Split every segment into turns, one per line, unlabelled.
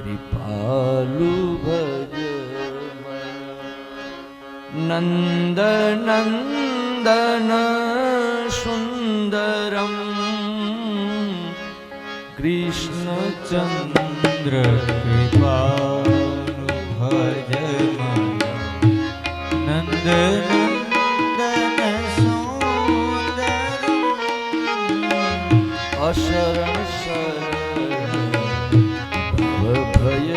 कृपालु भज नंद नंदन सुंदरम कृष्ण चंद्र
कृपालु भज नंद नंदन सुंदरम
अशरण भय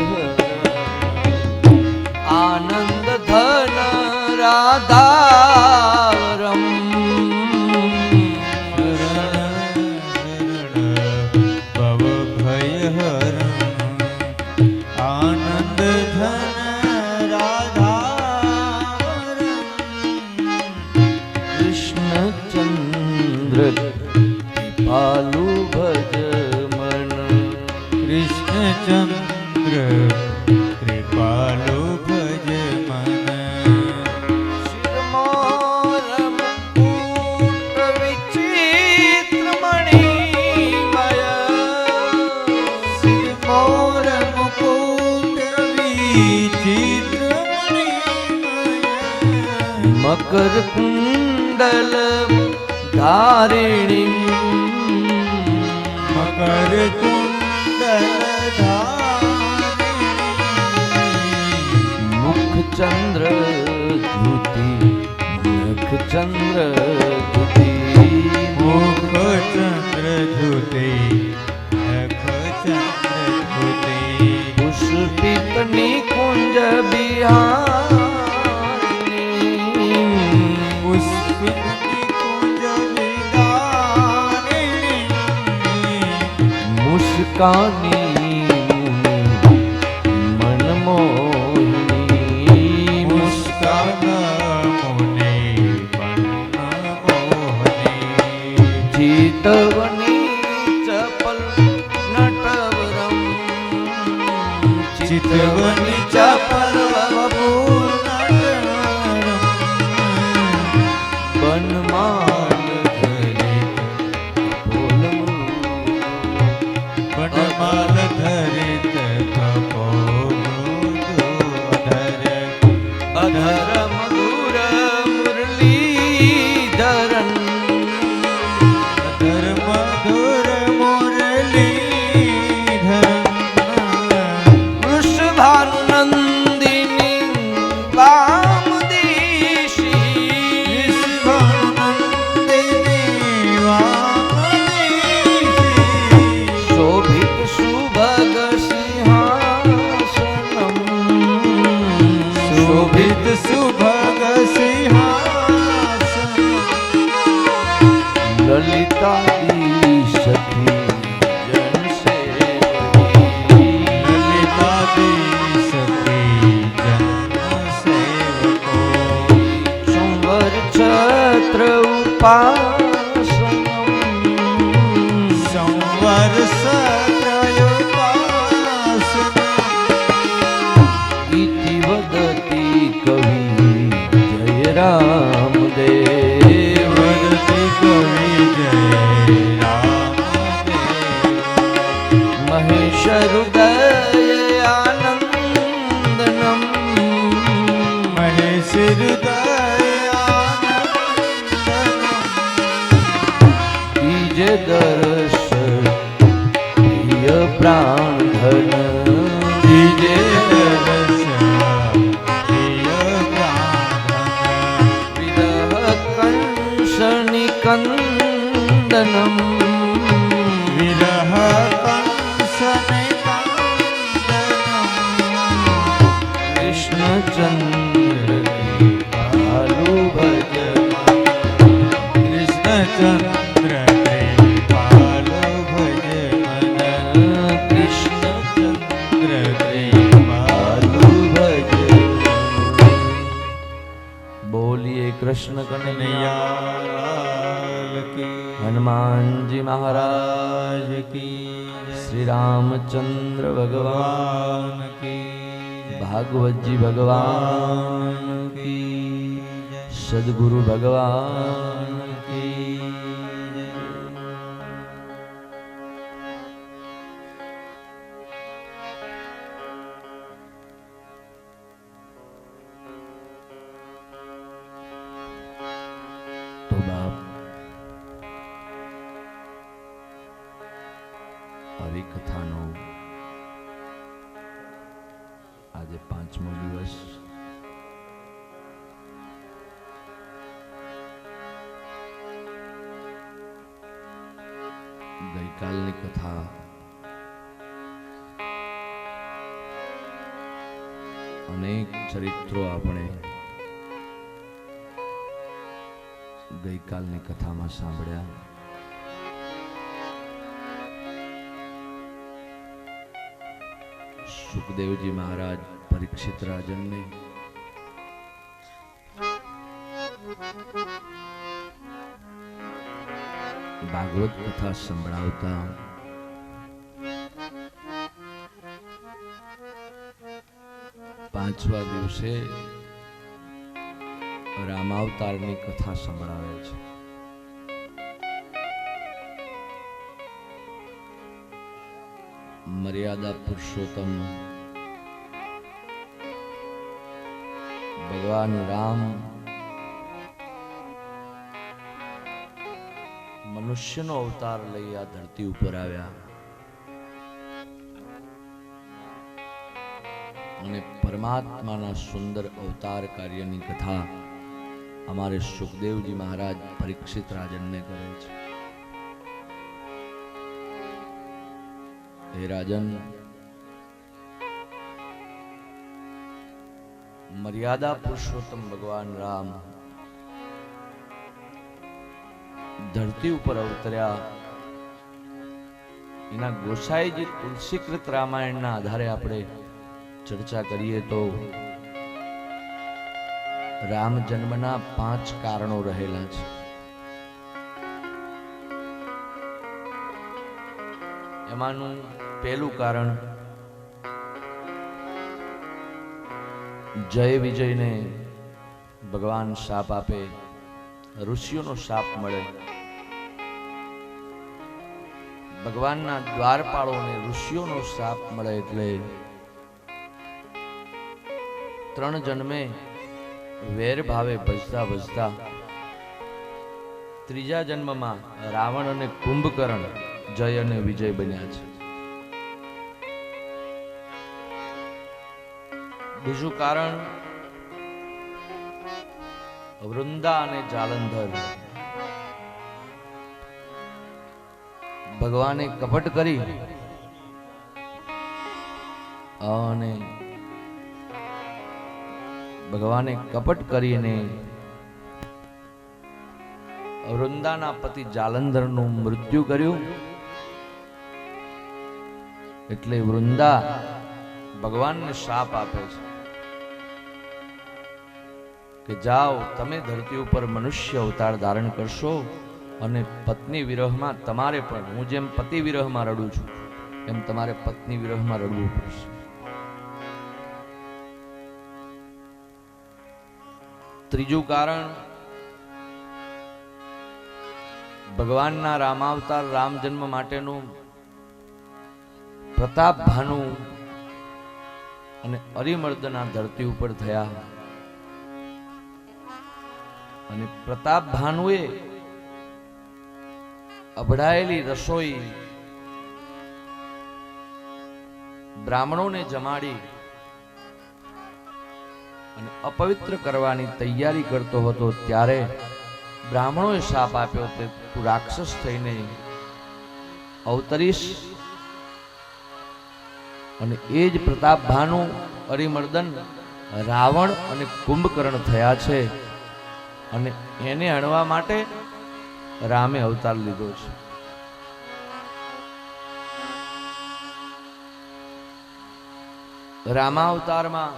आनंद धन राधारम
भव भय आनंद धन राधारम
कृष्ण चंद्र कृपालु भज मन
कृष्ण चंद्र कृपालु भज मन
शिरमोर मुकुट विचित्र मणिमय
सिरमोर मुकुट विचित्र मणिमय
मकर कुंडल धारिणी
मकर कुंडल
मुख चंद्र धुति नख चंद्र धुति
मुख चंद्र धुते नख चंद्र धुते
पुष्पित निकुंज बिहारी
पुष्पित निकुंज विदारिणी
मुस्कानी मनमोहिनी
मुस्कान मुने मनमोहनी
चितवनी चपल नटवरम
चितवनी चपल बबू
बनमाल धरे
बनमाल धरित कपोधर
अधर मधुर मुरलीधरन
अधर मधुर मुरलीधर
वृषभानुनंदिनी वामदेशी
विश्वनंदिनी वामदेशी
शोभित सुभग सिंहासनम
शोभित सुभग सिंहासन
ललितादी सखी जन सेवकी
ललितादी सखी जन सेवको
संवर छत्र उपासनम
संवर सत्रयोपासन
इति वदति कवि जय राम देव
वदति कवि जय रामदेव
महेश हृदय आनंदनम
महेश हृदयानंदन
कीजे दर्श प्रिय प्राण धन
दीजे दर्श प्रिय प्राण
विरह कंस निकंदनम
विरह कंस निकंदनम
कृष्ण चंद्र कृपालु भज
कृष्ण चंद्र कृपालु भज मन
कृष्ण
चंद्र कृपालु
भज बोलिए कृष्ण कन्हैया
लाल की
हनुमान जी महाराज
राज की
श्री रामचंद्र भगवान
भगवान की
भागवत जी भगवान की सद्गुरु भगवान की કથાનો આજે 5મો દિવસ. ગઈકાલની કથા અનેક ચરિત્રો આપણે ગઈકાલની કથામાં સાંભળ્યા. સુખદેવજી મહારાજ પરીક્ષિત રાજનને ભાગવત કથા સંભળાવતા પાંચમા દિવસે રામાવતારની કથા સંભળાવે છે. મર્યાદા પુરુષોત્તમ ભગવાન રામ મનુષ્યનો અવતાર લઈ આ ધરતી ઉપર આવ્યા અને પરમાત્માના સુંદર અવતાર કાર્યની કથા અમારે સુખદેવજી મહારાજ પરીક્ષિત રાજનને કરે છે. હે રાજન, મર્યાદા પુરુષોત્તમ ભગવાન રામ ધરતી ઉપર અવતર્યા. એના ગોસાઈજી તુલસીકૃત રામાયણના આધારે આપણે ચર્ચા કરીએ તો રામ જન્મના 5 કારણો રહેલા છે. એમાંનું પહેલું કારણ જય વિજયને ભગવાન શાપ આપે, ઋષિઓનો શાપ મળે. ભગવાનના દ્વારપાળોને ઋષિઓનો શાપ મળે એટલે 3 જન્મે વેર ભાવે ભજતા ભજતા ત્રીજા જન્મમાં રાવણ અને કુંભકર્ણ જય અને વિજય બન્યા છે. બીજું કારણ વૃંદા અને જાલંધર. ભગવાને કપટ કરી અને ભગવાને કપટ કરીને વૃંદાના પતિ જાલંધરનું મૃત્યુ કર્યું. એટલે વૃંદા ભગવાનને શાપ આપે છે કે જાઓ, તમે ધરતી ઉપર મનુષ્ય અવતાર ધારણ કરશો અને પત્ની વિરહમાં તમારે પણ, હું જેમ પતિ વિરહમાં રડું છું એમ તમારે પત્ની વિરહમાં રડવું પડશે. ત્રીજું કારણ ભગવાનના રામાવતાર રામ જન્મ માટેનું પ્રતાપ ભાનુ અને અરિમર્દના ધરતી ઉપર થયા. અને પ્રતાપ ભાનુએ અભડાયેલી રસોઈ બ્રાહ્મણોને જમાડી અને અપવિત્ર કરવાની તૈયારી કરતો હતો ત્યારે બ્રાહ્મણોએ શાપ આપ્યો કે તું રાક્ષસ થઈને અવતરીશ. અને એ જ પ્રતાપ ભાનુ અરિમર્દન રાવણ અને કુંભકર્ણ થયા છે અને એને હણવા માટે રામે અવતાર લીધો છે. રામાવતારમાં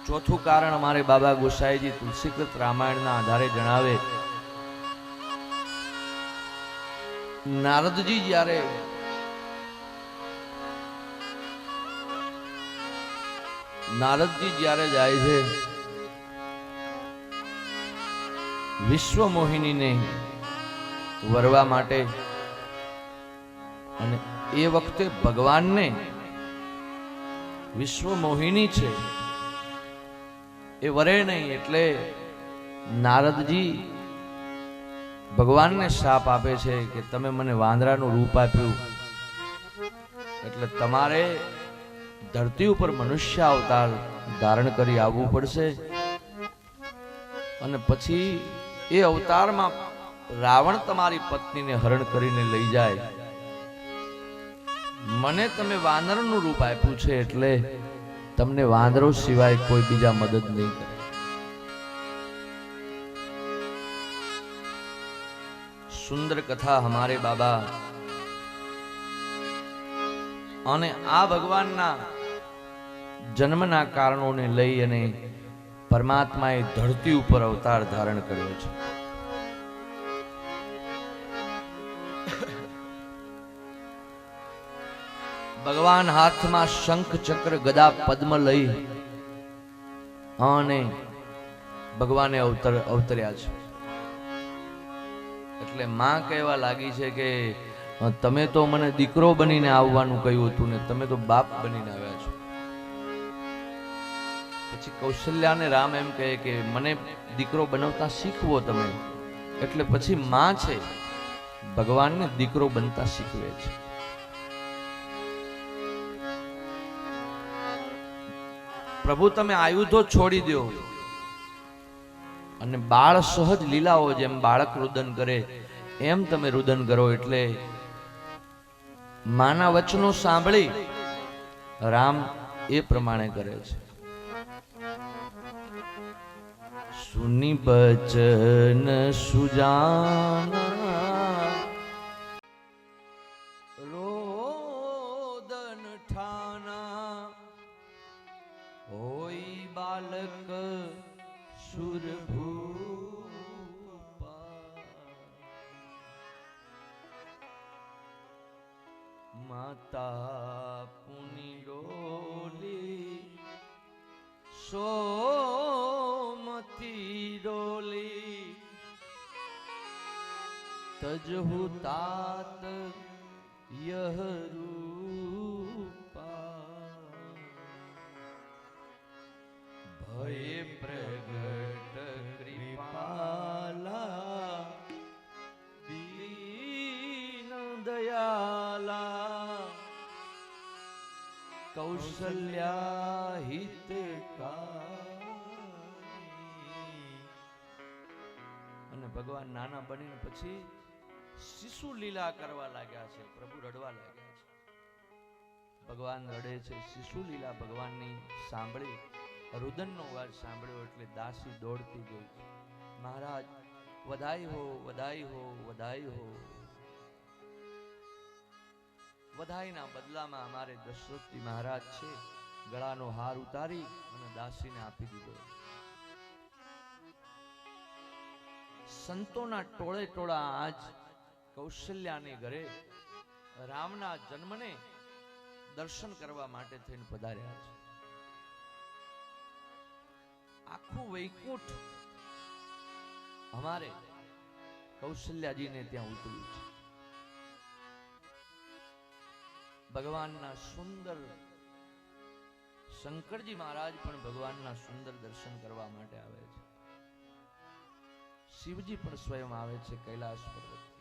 ચોથું કારણ અમારે બાબા ગોસાઈજી તુલસીકૃત રામાયણના આધારે જણાવે. નારદજી જ્યારે જાય છે વિશ્વ મોહિનીને વરવા માટે, અને એ વખતે ભગવાનને વિશ્વ મોહિની છે એ વરે નહીં, એટલે નારદજી ભગવાનને શાપ આપે છે કે તમે મને વાંદરાનું રૂપ આપ્યું એટલે તમારે ધરતી ઉપર મનુષ્ય અવતાર ધારણ કરી આવવું પડશે. અને પછી એ અવતારમાં રાવણ તમારી પત્નીને હરણ કરીને લઈ જાય. મને તમે વાનરનું રૂપ આપ્યું છે એટલે તમને વાંદરો સિવાય કોઈ બીજા મદદ નહીં કરે. સુંદર કથા હમારે બાબા. અને આ ભગવાનના જન્મના કારણોને લઈ અને પરમાત્માએ ધરતી ઉપર અવતાર ધારણ કર્યો છે. ભગવાન હાથમાં શંખ ચક્ર ગદા પદ્મ લઈ અને ભગવાને અવતર્યા છે. એટલે માં કહેવા લાગી છે કે તમે તો મને દીકરો બનીને આવવાનું કહ્યું હતું ને તમે તો બાપ બનીને આવ્યા છો. પછી કૌશલ્યાને રામ એમ કહે કે મને દીકરો બનાવતા શીખવો તમે. એટલે પછી માં છે ભગવાનને દીકરો બનતા શીખવે છે. પ્રભુ તમે આયુધો છોડી દો અને બાળ સહજ લીલાઓ જેમ બાળક રુદન કરે એમ તમે રુદન કરો. એટલે માના વચનો સાંભળી રામ એ પ્રમાણે કરે છે. સુની બચન સુજાના રોદન ઠાના હોય બાલક સુરભૂપા માતા પુની ડોલી સોમતી ડોલી તજહુ તાત યહ ભય પ્રગટ કૃપાલા દીન દયાલા કૌશલ્યા હિતકારી. અને ભગવાન નાના બનીને પછી શિશુ લીલા કરવા લાગ્યા છે. પ્રભુ રડવા લાગ્યા છે. ભગવાન રડે છે. શિશુ લીલા ભગવાનની સાંભળી રુદનનો અવાજ સાંભળ્યો એટલે દાસી દોડતી ગઈ. મહારાજ વધાઈ હો, વધાઈ હો, વધાઈ હો. વધાઈના બદલામાં અમારે દશરથજી મહારાજ છે ગળાનો હાર ઉતારી અને દાસીને આપી દીધો. સંતોના ટોળે ટોળા આજ કૌશલ્યાને ઘરે રામના જન્મને દર્શન કરવા માટે થઈને પધાર્યા છે. આખું વૈકુંઠ અમારે કૌશલ્યાજીને ત્યાં ઉતર્યું છે. ભગવાનના સુંદર શંકરજી મહારાજ પણ ભગવાનના સુંદર દર્શન કરવા માટે આવે છે. શિવજી પણ સ્વયં આવે છે કૈલાસ પર્વતથી.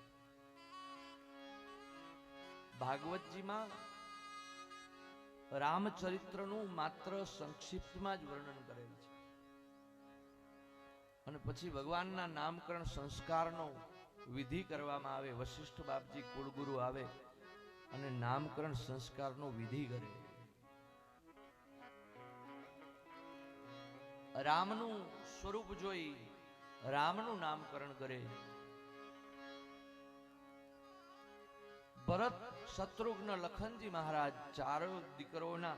ભાગવતજીમાં રામચરિત્રનું માત્ર સંક્ષિપ્તમાં જ વર્ણન કરેલ છે. અને પછી ભગવાનના નામકરણ સંસ્કારનો વિધિ કરવામાં આવે. વશિષ્ઠ બાપજી કુળગુરુ આવે અને નામકરણ સંસ્કારનો વિધિ કરે. રામનું સ્વરૂપ જોઈ રામનું નામકરણ કરે. ભરત, શત્રુઘ્ન, લખનજી મહારાજ ચારો દીકરોના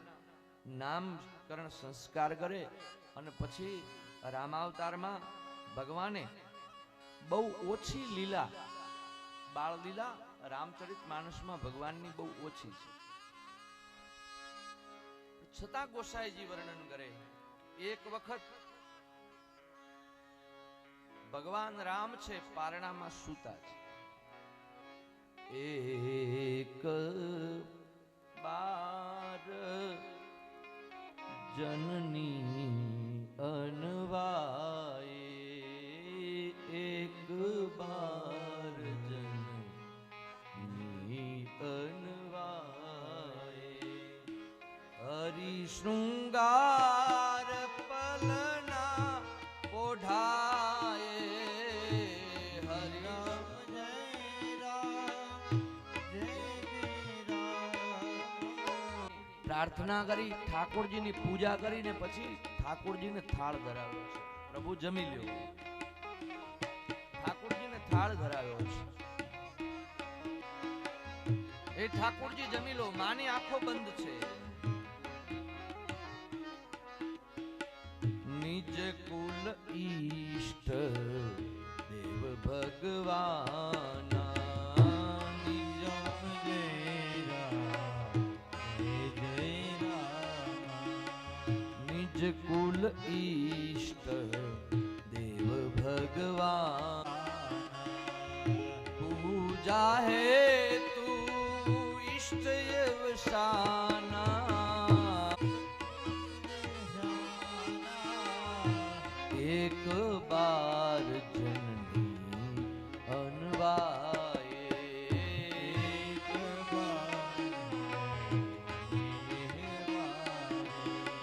નામકરણ સંસ્કાર કરે. અને પછી રામાવતારમાં ભગવાને બહુ ઓછી લીલા, બાળ લીલા રામચરિત માનસમાં ભગવાનની બહુ ઓછી છે. છતાં ગોસાઈજી વર્ણન કરે. એક વખત ભગવાન રામ છે પારણામાં સૂતા છે. એક બાર જનની અનવાય, એક બાર જનની અનવાય. હરિ શૃંગાર પલના ઓઢાએ હરિ
રામ જય રામ જય જય રામ.
પ્રાર્થના કરી ઠાકોરજીની પૂજા કરીને પછી ઠાકોરજીને થાળ ધરાવ્યો છે. પ્રભુ જમી લ્યો. ઠાકોરજીને થાળ ધરાવ્યો છે. એ ઠાકોરજી જમી લો. માની આંખો બંધ છે. નિજ કુલ ઈષ્ટ દેવ ભગવાના નિજ
રામ જય રામ જય જય રામ.
નિજ કુલ ઈષ્ટ દેવ ભગવાન પૂજા હે તું ઈષ્ટ યવસાના એક બાર જનની અનવાયે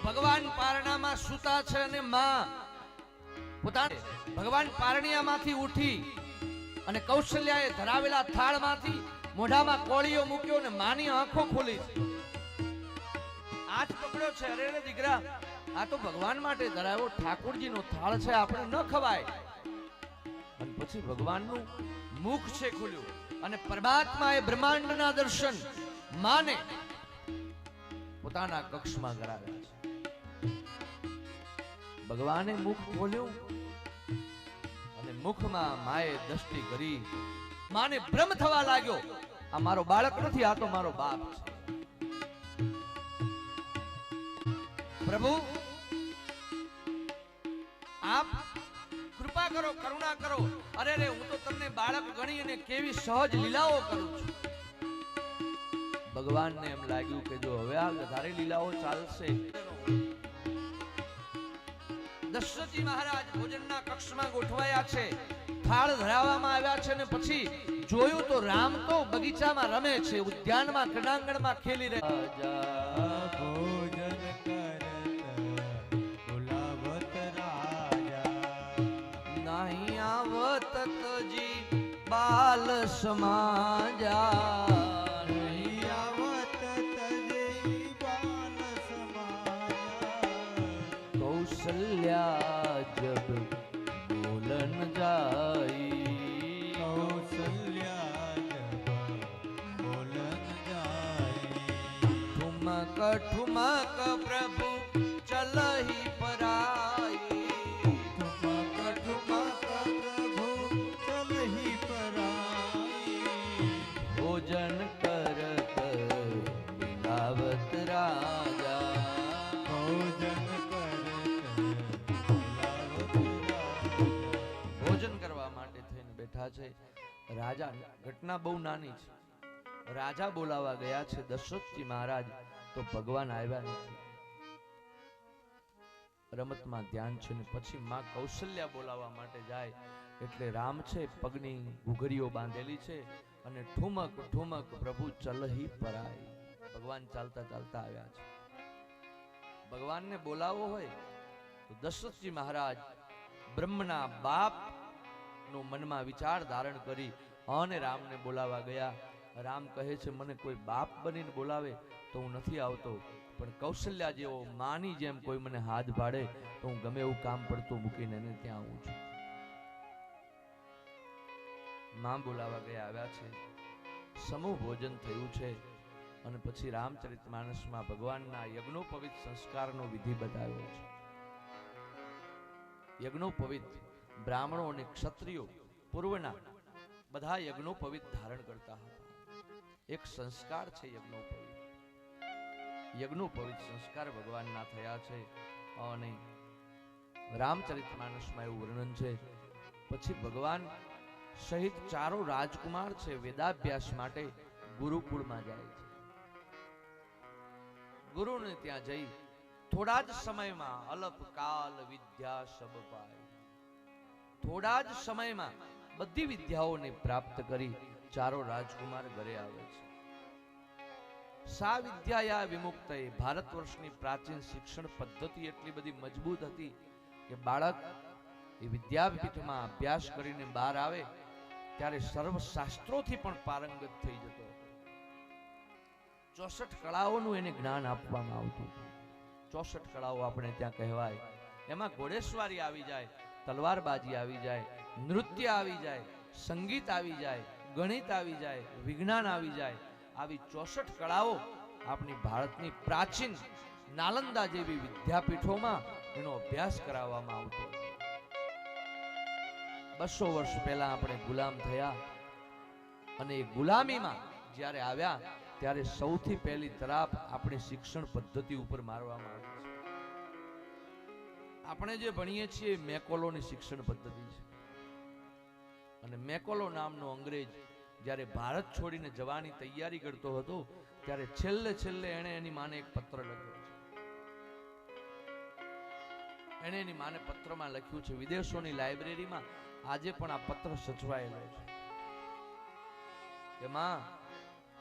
ભગવાન પારણામાં સૂતા છે અને માં પોતાને ભગવાન પારણિયામાંથી ઉઠી અને કૌશલ્યાએ ધરાવેલા થાળમાંથી મોઢામાં કોળીઓ મૂક્યો અને માની આંખો ખોલી છે. આજ પકડ્યો છે. અરે રે દીકરા, આ તો ભગવાન માટે ધરાવ્યો ઠાકોરજીનો થાળ છે, આપણે ન ખવાય. અને પછી ભગવાનનું મુખ છે ખુલ્યું અને પરમાત્માએ બ્રહ્માંડના દર્શન માને પોતાના કક્ષમાં કરાવ્યા છે. ભગવાને મુખ ખોલ્યું અને મુખમાં માએ દ્રષ્ટિ કરી. માને ભ્રમ થવા લાગ્યો, આ મારો બાળક નથી, આ તો મારો બાપ છે. પ્રભુ આપ કૃપા કરો, કરુણા કરો. અરે રે, હું તો તમને બાળક ગણી અને કેવી સહજ લીલાઓ કરું છું. ભગવાનને એમ લાગ્યું કે જો હવે આ વધારે લીલાઓ ચાલશે. દશરથજી મહારાજ ભોજનના કક્ષમાં ગોઠવાયા છે, થાળ ધરાવવામાં આવ્યા છે ને પછી જોયું તો રામ તો બગીચામાં રમે છે, ઉદ્યાનમાં ક્રીડાંગણમાં ખેલી રહ્યા.
ભોજન કરત બોલાવત રાજા.
નહીં આવત તજી બાલ સમાજા.
નહીં આવત તજે બાલ સમાયા.
કૌશલ્યા જબ બોલન જાઈ.
કૌશલ્યા જબ બોલન જાય.
ઠુમક ઠુમક પ્રભુ ચલહી પરાઈ.
ઠુમક ઠુમક પ્રભુ ચલહી પરાઈ.
ભોજન કરત બિલાવત રાજા.
ભોજન કરત બોલાવત રાજા.
ભોજન કરવા માટે થઈને બેઠા છે. રાજા, ઘટના બહુ નાની છે. રાજા બોલાવા ગયા છે દશરથજી મહારાજ, તો ભગવાન આવ્યા નથી. રમતમાં ધ્યાન છે ને પછી માં કૌશલ્યા બોલાવવા માટે જાય એટલે રામ છે પગની ઘૂઘરીઓ બાંધેલી છે અને ઠુમક ઠુમક પ્રભુ ચલહી પરાઈ. ભગવાન ચાલતા ચાલતા આવ્યા છે. ભગવાનને બોલાવવો હોય તો દશરથજી મહારાજ બ્રહ્મના બાપ નો મનમાં વિચાર ધારણ કરી અને રામને બોલાવા ગયા. રામ કહે છે મને કોઈ બાપ બનીને બોલાવે તો હું નથી આવતો, પણ કૌશલ્યા જેવો માની જેમ કોઈ મને હાથ ભાડે તો હું ગમે એવું કામ પડતું મૂકીને એને ત્યાં આવું છું. માં બોલાવા ગયા આવ્યા છે. સમૂહ ભોજન થયું છે અને પછી રામચરિતમાનસમાં ભગવાનના યજ્ઞોપવિત સંસ્કારનો વિધિ બતાવ્યો છે. યજ્ઞોપવિત બ્રાહ્મણો અને ક્ષત્રિયો પૂર્વના બધા યજ્ઞોપવિત ધારણ કરતા હતા. એક સંસ્કાર છે યજ્ઞોપવિત. યજ્ઞોપવિત સંસ્કાર ભગવાનના થયા છે અને રામચરિતમાનસમાં એવું વર્ણન છે. પછી ભગવાન સહિત ચારો રાજકુમાર છે વેદાભ્યાસ માટે ગુરુકુળમાં જાય છે. ગુરુને ત્યાં જઈ થોડા જ સમયમાં અલ્પકાલ વિદ્યા સબ પાય. થોડા જ સમયમાં બધી વિદ્યાઓને પ્રાપ્ત કરી ચારો રાજકુમાર ઘરે આવે છે. સા વિદ્યાયા વિમુક્તય. ભારત વર્ષની પ્રાચીન શિક્ષણ પદ્ધતિ એટલી બધી મજબૂત હતી કે બાળક એ વિદ્યાપીઠમાં અભ્યાસ કરીને બહાર આવે ત્યારે સર્વ શાસ્ત્રોથી પણ પારંગત થઈ જતો હતો. 64 કળાઓનું એને જ્ઞાન આપવામાં આવતું. 64 કળાઓ આપણે ત્યાં કહેવાય. એમાં ઘોડેસવારી આવી જાય, તલવારબાજી આવી જાય, નૃત્ય આવી જાય, સંગીત આવી જાય, ગણિત આવી જાય, વિજ્ઞાન આવી જાય. આવી 64 કળાઓ આપણી ભારતની પ્રાચીન નાલંદા જેવી વિદ્યાપીઠોમાં એનો અભ્યાસ કરાવવામાં આવતો. 200 વર્ષ પહેલા આપણે ગુલામ થયા અને એ ગુલામીમાં જ્યારે આવ્યા ત્યારે સૌથી પહેલી તરાપ આપણી શિક્ષણ પદ્ધતિ ઉપર મારવામાં આવી છે. આપણે જે ભણીએ છીએ મેકોલોની શિક્ષણ પદ્ધતિ છે. અને મેકોલો નામનો અંગ્રેજ જ્યારે ભારત છોડીને જવાની તૈયારી કરતો હતો ત્યારે છેલ્લે એણે એની માને એક પત્ર લખ્યો છે. એણે એની માને પત્રમાં લખ્યું છે, વિદેશોની લાઇબ્રેરીમાં આજે પણ આ પત્ર સચવાયેલો છે કે માં,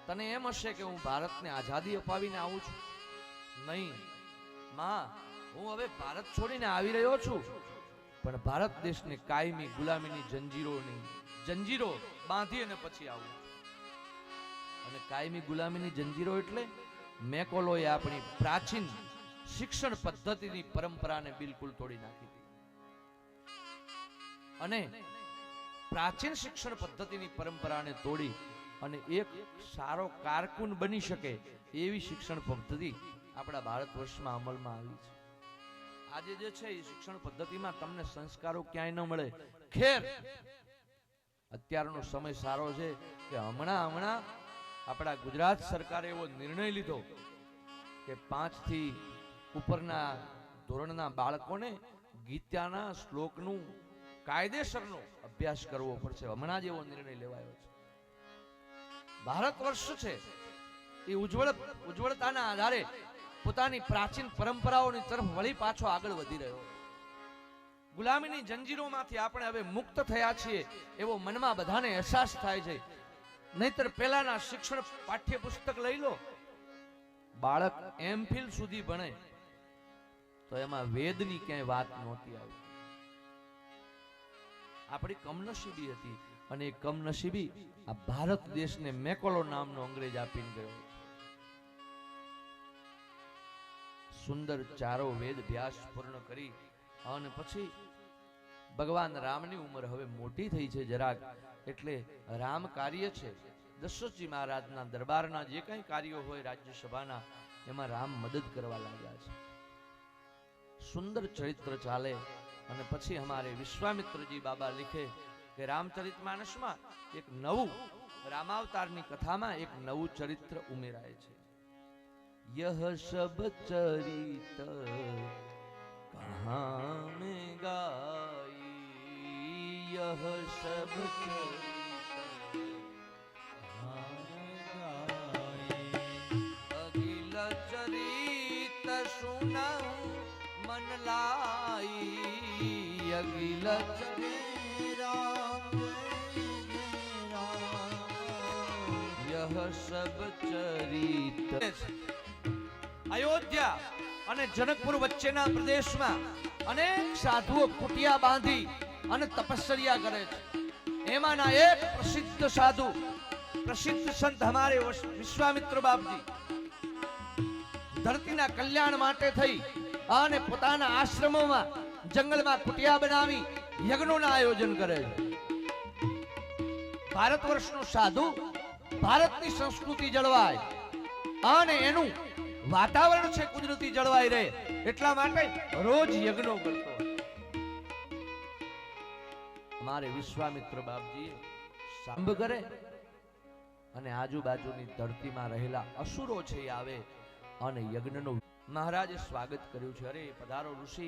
તને એમ હશે કે હું ભારતને આઝાદી અપાવીને આવું છું. નહીં માં, હું હવે ભારત છોડીને આવી રહ્યો છું, પણ ભારત દેશને કાયમી ગુલામીની જંજીરો બાંધી અને પછી આવું. અને કાયમી ગુલામીની જંજીરો એટલે મેકોલોએ આપણી પ્રાચીન શિક્ષણ પદ્ધતિની પરંપરાને બિલકુલ તોડી નાખી હતી. અને પ્રાચીન શિક્ષણ પદ્ધતિની પરંપરાને તોડી અને એક સારો કારકુન બની શકે એવી શિક્ષણ પદ્ધતિ આપણા ભારત વર્ષમાં અમલમાં આવી છે. આજે જે છે એ શિક્ષણ પદ્ધતિમાં તમને સંસ્કારો ક્યાંય ન મળે. ખેર, અત્યારનો સમય સારો છે કે હમણાં આપણા ગુજરાત સરકારે એવો નિર્ણય લીધો કે 5 થી ઉપરના ધોરણના બાળકોને ગીતાના શ્લોકનું કાયદેસરનો અભ્યાસ કરવો પડશે. હમણાં જ એવો નિર્ણય લેવાયો છે. ભારત વર્ષ છે એ ઉજ્જવળતાના આધારે પોતાની પ્રાચીન પરંપરાઓની તરફ વળી પાછો આગળ વધી રહ્યો. ગુલામીની જંજીરોમાંથી આપણે હવે મુક્ત થયા છીએ એવો મનમાં બધાને અહેસાસ થાય છે. નહીતર પહેલાના શિક્ષણ પાઠ્યપુસ્તક લઈ લો, બાળક એમફિલ સુધી ભણે તો એમાં વેદની ક્યાંય વાત નહોતી આવી. આપણી કમનસીબી હતી અને એ કમનસીબી આ ભારત દેશને મેકોલો નામનો અંગ્રેજ આપીને ગયો. સુંદર ચારો વેદ અભ્યાસ પૂર્ણ કરી અને પછી ભગવાન રામની ઉંમર હવે મોટી થઈ છે જરાક, એટલે રામ કાર્ય છે દશરથજી મહારાજના દરબારના જે કંઈ કાર્યો હોય રાજ્યસભાના એમાં રામ મદદ કરવા લાગ્યા છે. સુંદર ચરિત્ર ચાલે અને પછી અમારે વિશ્વામિત્રજી બાબા लिखे કે રામચરિતમાનસમાં એક નવું રામાવતારની કથામાં એક નવું ચરિત્ર ઉમેરાય છે. यह सब चरित कहाँ में गाई, यह सब चरित कहाँ में गाई, अगिल चरित सुनाऊं मन लाई, अगिल यह सब चरित. અયોધ્યા અને જનકપુર વચ્ચેના પ્રદેશમાં અનેક સાધુઓ કુટિયા બાંધી અને તપસ્યા કરે છે. એમાંના એક પ્રસિદ્ધ સાધુ, પ્રસિદ્ધ સંત હમારે વિશ્વામિત્ર બાપજી ધરતીના કલ્યાણ માટે થઈ અને પોતાના આશ્રમોમાં જંગલમાં કુટિયા બનાવી યજ્ઞોના આયોજન કરે છે. ભારત વર્ષનો સાધુ ભારતની સંસ્કૃતિ જળવાય અને એનું વાતાવરણ છે કુદરતી જળવાઈ રહે એટલા માટે રોજ યજ્ઞો કરતો. અમારે વિશ્વામિત્ર બાપજીએ સાંભ કરે અને આજુબાજુની ધરતીમાં રહેલા અસુરો છે એ આવે અને યજ્ઞનું મહારાજે સ્વાગત કર્યું છે. અરે પધારો ઋષિ,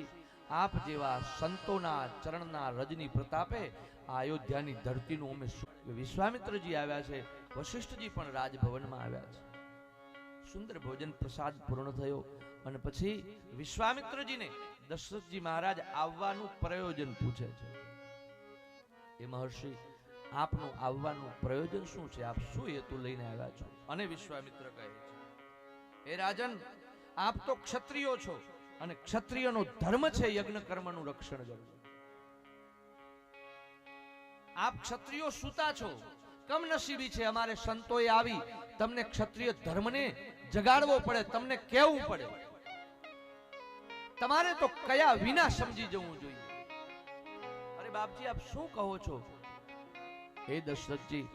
આપ જેવા સંતોના ચરણના રજની પ્રતાપે આ અયોધ્યાની ધરતીનું અમે. વિશ્વામિત્રજી આવ્યા છે, વશિષ્ઠજી પણ રાજભવનમાં આવ્યા છે. સુંદર ભોજન પ્રસાદ પૂર્ણ થયો અને પછી વિશ્વામિત્રજીને દશરથજી મહારાજ આવવાનું પ્રયોજન પૂછે છે. એ મહર્ષિ, આપનું આવવાનું પ્રયોજન શું છે? આપ શું હેતુ લઈને આવ્યા છો? અને વિશ્વામિત્ર કહે છે, એ રાજન, આપ તો ક્ષત્રિયો છો અને ક્ષત્રિયનો ધર્મ છે યજ્ઞ કર્મનું રક્ષણ કરવું. આપ ક્ષત્રિયો સૂતા છો, કમનસીબી છે અમારે સંતોએ આવી તમને ક્ષત્રિય ધર્મને જગાડવો પડે, તમને કહેવું પડે. તમારે તો કયા વિના સમજી જવું જોઈએ. અરે બાપજી, આપ શું કહો છો? હે દશરથજી,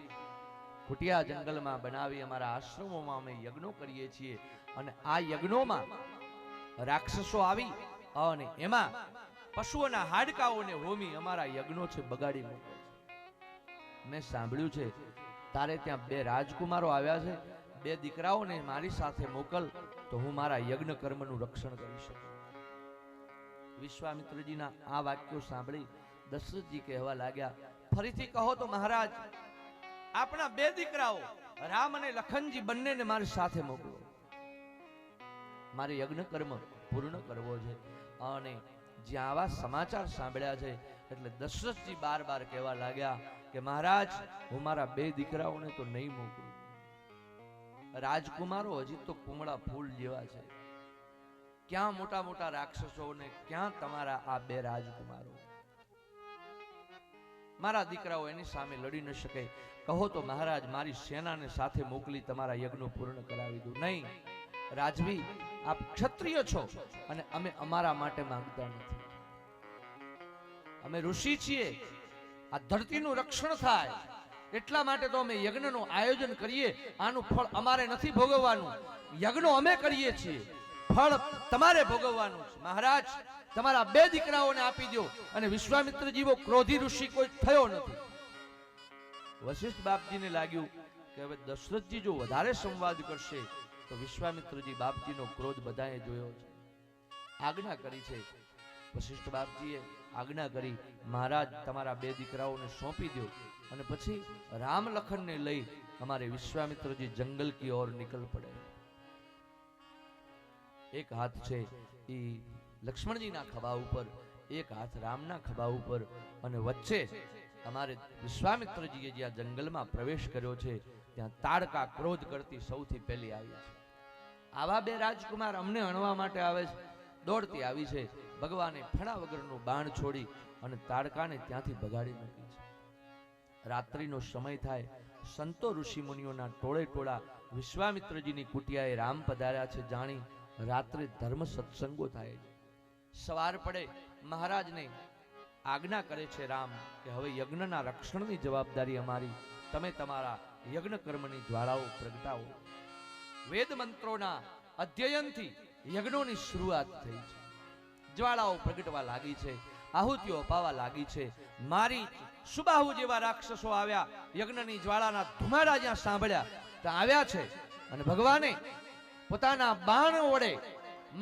કુટિયા જંગલમાં બનાવી અમારા આશ્રમોમાં અમે યજ્ઞો કરીએ છીએ અને આ યજ્ઞોમાં રાક્ષસો આવી અને એમાં પશુઓના હાડકાઓને હોમી અમારા યજ્ઞો છે બગાડી મૂકે છે. મેં સાંભળ્યું છે તારે ત્યાં 2 રાજકુમારો આવ્યા છે, 2 દીકરાઓને મારી સાથે મોકલ તો હું મારા યજ્ઞ કર્મનું રક્ષણ કરી શકું. વિશ્વામિત્રજીના આ વાક્યો સાંભળી દશરથજી કહેવા લાગ્યા, ફરીથી કહો તો મહારાજ, આપણા 2 દીકરાઓ રામ અને લખનજી બંનેને મારી સાથે મોકલો. મારે યજ્ઞ કર્મ પૂર્ણ કરવો છે. અને જ્યાં આવા સમાચાર સાંભળ્યા છે એટલે દશરથજી બાર કહેવા લાગ્યા કે મહારાજ, હું મારા 2 દીકરાઓને તો નહીં મોકલું. રાજકુમારો હજી તો કુમળા ફૂલ જેવા છે. ક્યાં મોટા મોટા રાક્ષસો ને ક્યાં તમારા આ 2 રાજકુમારો? મારા દીકરાઓ એની સામે લડી ન શકે. કહો તો મહારાજ, મારી સેનાને સાથે મોકલી તમારા યજ્ઞ પૂર્ણ કરાવી દઉં. નહીં રાજવી, આપ ક્ષત્રિય છો અને અમે અમારા માટે માંગતા નથી. અમે ઋષિ છીએ, આ ધરતીનું રક્ષણ થાય એટલા માટે તો અમે યજ્ઞનું આયોજન કરીએ. આનું ફળ અમારે નથી ભોગવવાનું. યજ્ઞો અમે કરીએ છીએ, ફળ તમારે ભોગવવાનું છે. મહારાજ, તમારા 2 દીકરાઓને આપી દો. અને વિશ્વામિત્ર જીવો ક્રોધી ઋષિ કોઈ થયો નથી. વશિષ્ઠ બાપજીને લાગ્યું કે હવે દશરથજી જો વધારે સંવાદ કરશે તો વિશ્વામિત્રજી બાપજીનો ક્રોધ બધાએ જોયો છે. આજ્ઞા કરી છે. વશિષ્ઠ બાપજીએ આજ્ઞા કરી, મહારાજ તમારા 2 દીકરાઓને સોંપી દો અને પછી રામ લખનને લઈ અમારે વિશ્વામિત્રજી જંગલ કી ઓર નિકલ પડે. એક હાથ છે એ લક્ષ્મણજીના ખભા ઉપર, એક હાથ રામના ખભા ઉપર અને વચ્ચે અમારે વિશ્વામિત્રજીએ જ્યાં જંગલમાં પ્રવેશ કર્યો છે ત્યાં તાડકા ક્રોધ કરતી સૌથી પહેલી આવી છે. આવા 2 રાજકુમાર અમને હણવા માટે આવે છે. દોડતી આવી છે. ભગવાને ફણા વગરનું બાણ છોડી અને તાડકાને ત્યાંથી ભગાડી મૂકી છે. રાત્રિનો સમય થાય, સંતો ઋષિ મુનિઓના ટોળે ટોળા વિશ્વામિત્રજીની કુટિયાએ રામ પધાર્યા છે જાણી રાત્રે ધર્મ સત્સંગો થાય છે. સવાર પડે મહારાજને આજ્ઞા કરે છે રામ કે હવે યજ્ઞના રક્ષણની જવાબદારી અમારી. તમે તમારા યજ્ઞ કર્મની જ્વાળાઓ પ્રગટાવો. વેદ મંત્રોના અધ્યયનથી યજ્ઞોની શરૂઆત થઈ છે. જ્વાળાઓ પ્રગટવા લાગી છે, આહુતિઓ અપાવા લાગી છે. મારી સુબાહુ જેવા રાક્ષસો આવ્યા, યજ્ઞની જ્વાળાના ધુમાડા જ્યાં સાંભળ્યા ત્યાં આવ્યા છે અને ભગવાને પોતાના બાણ વડે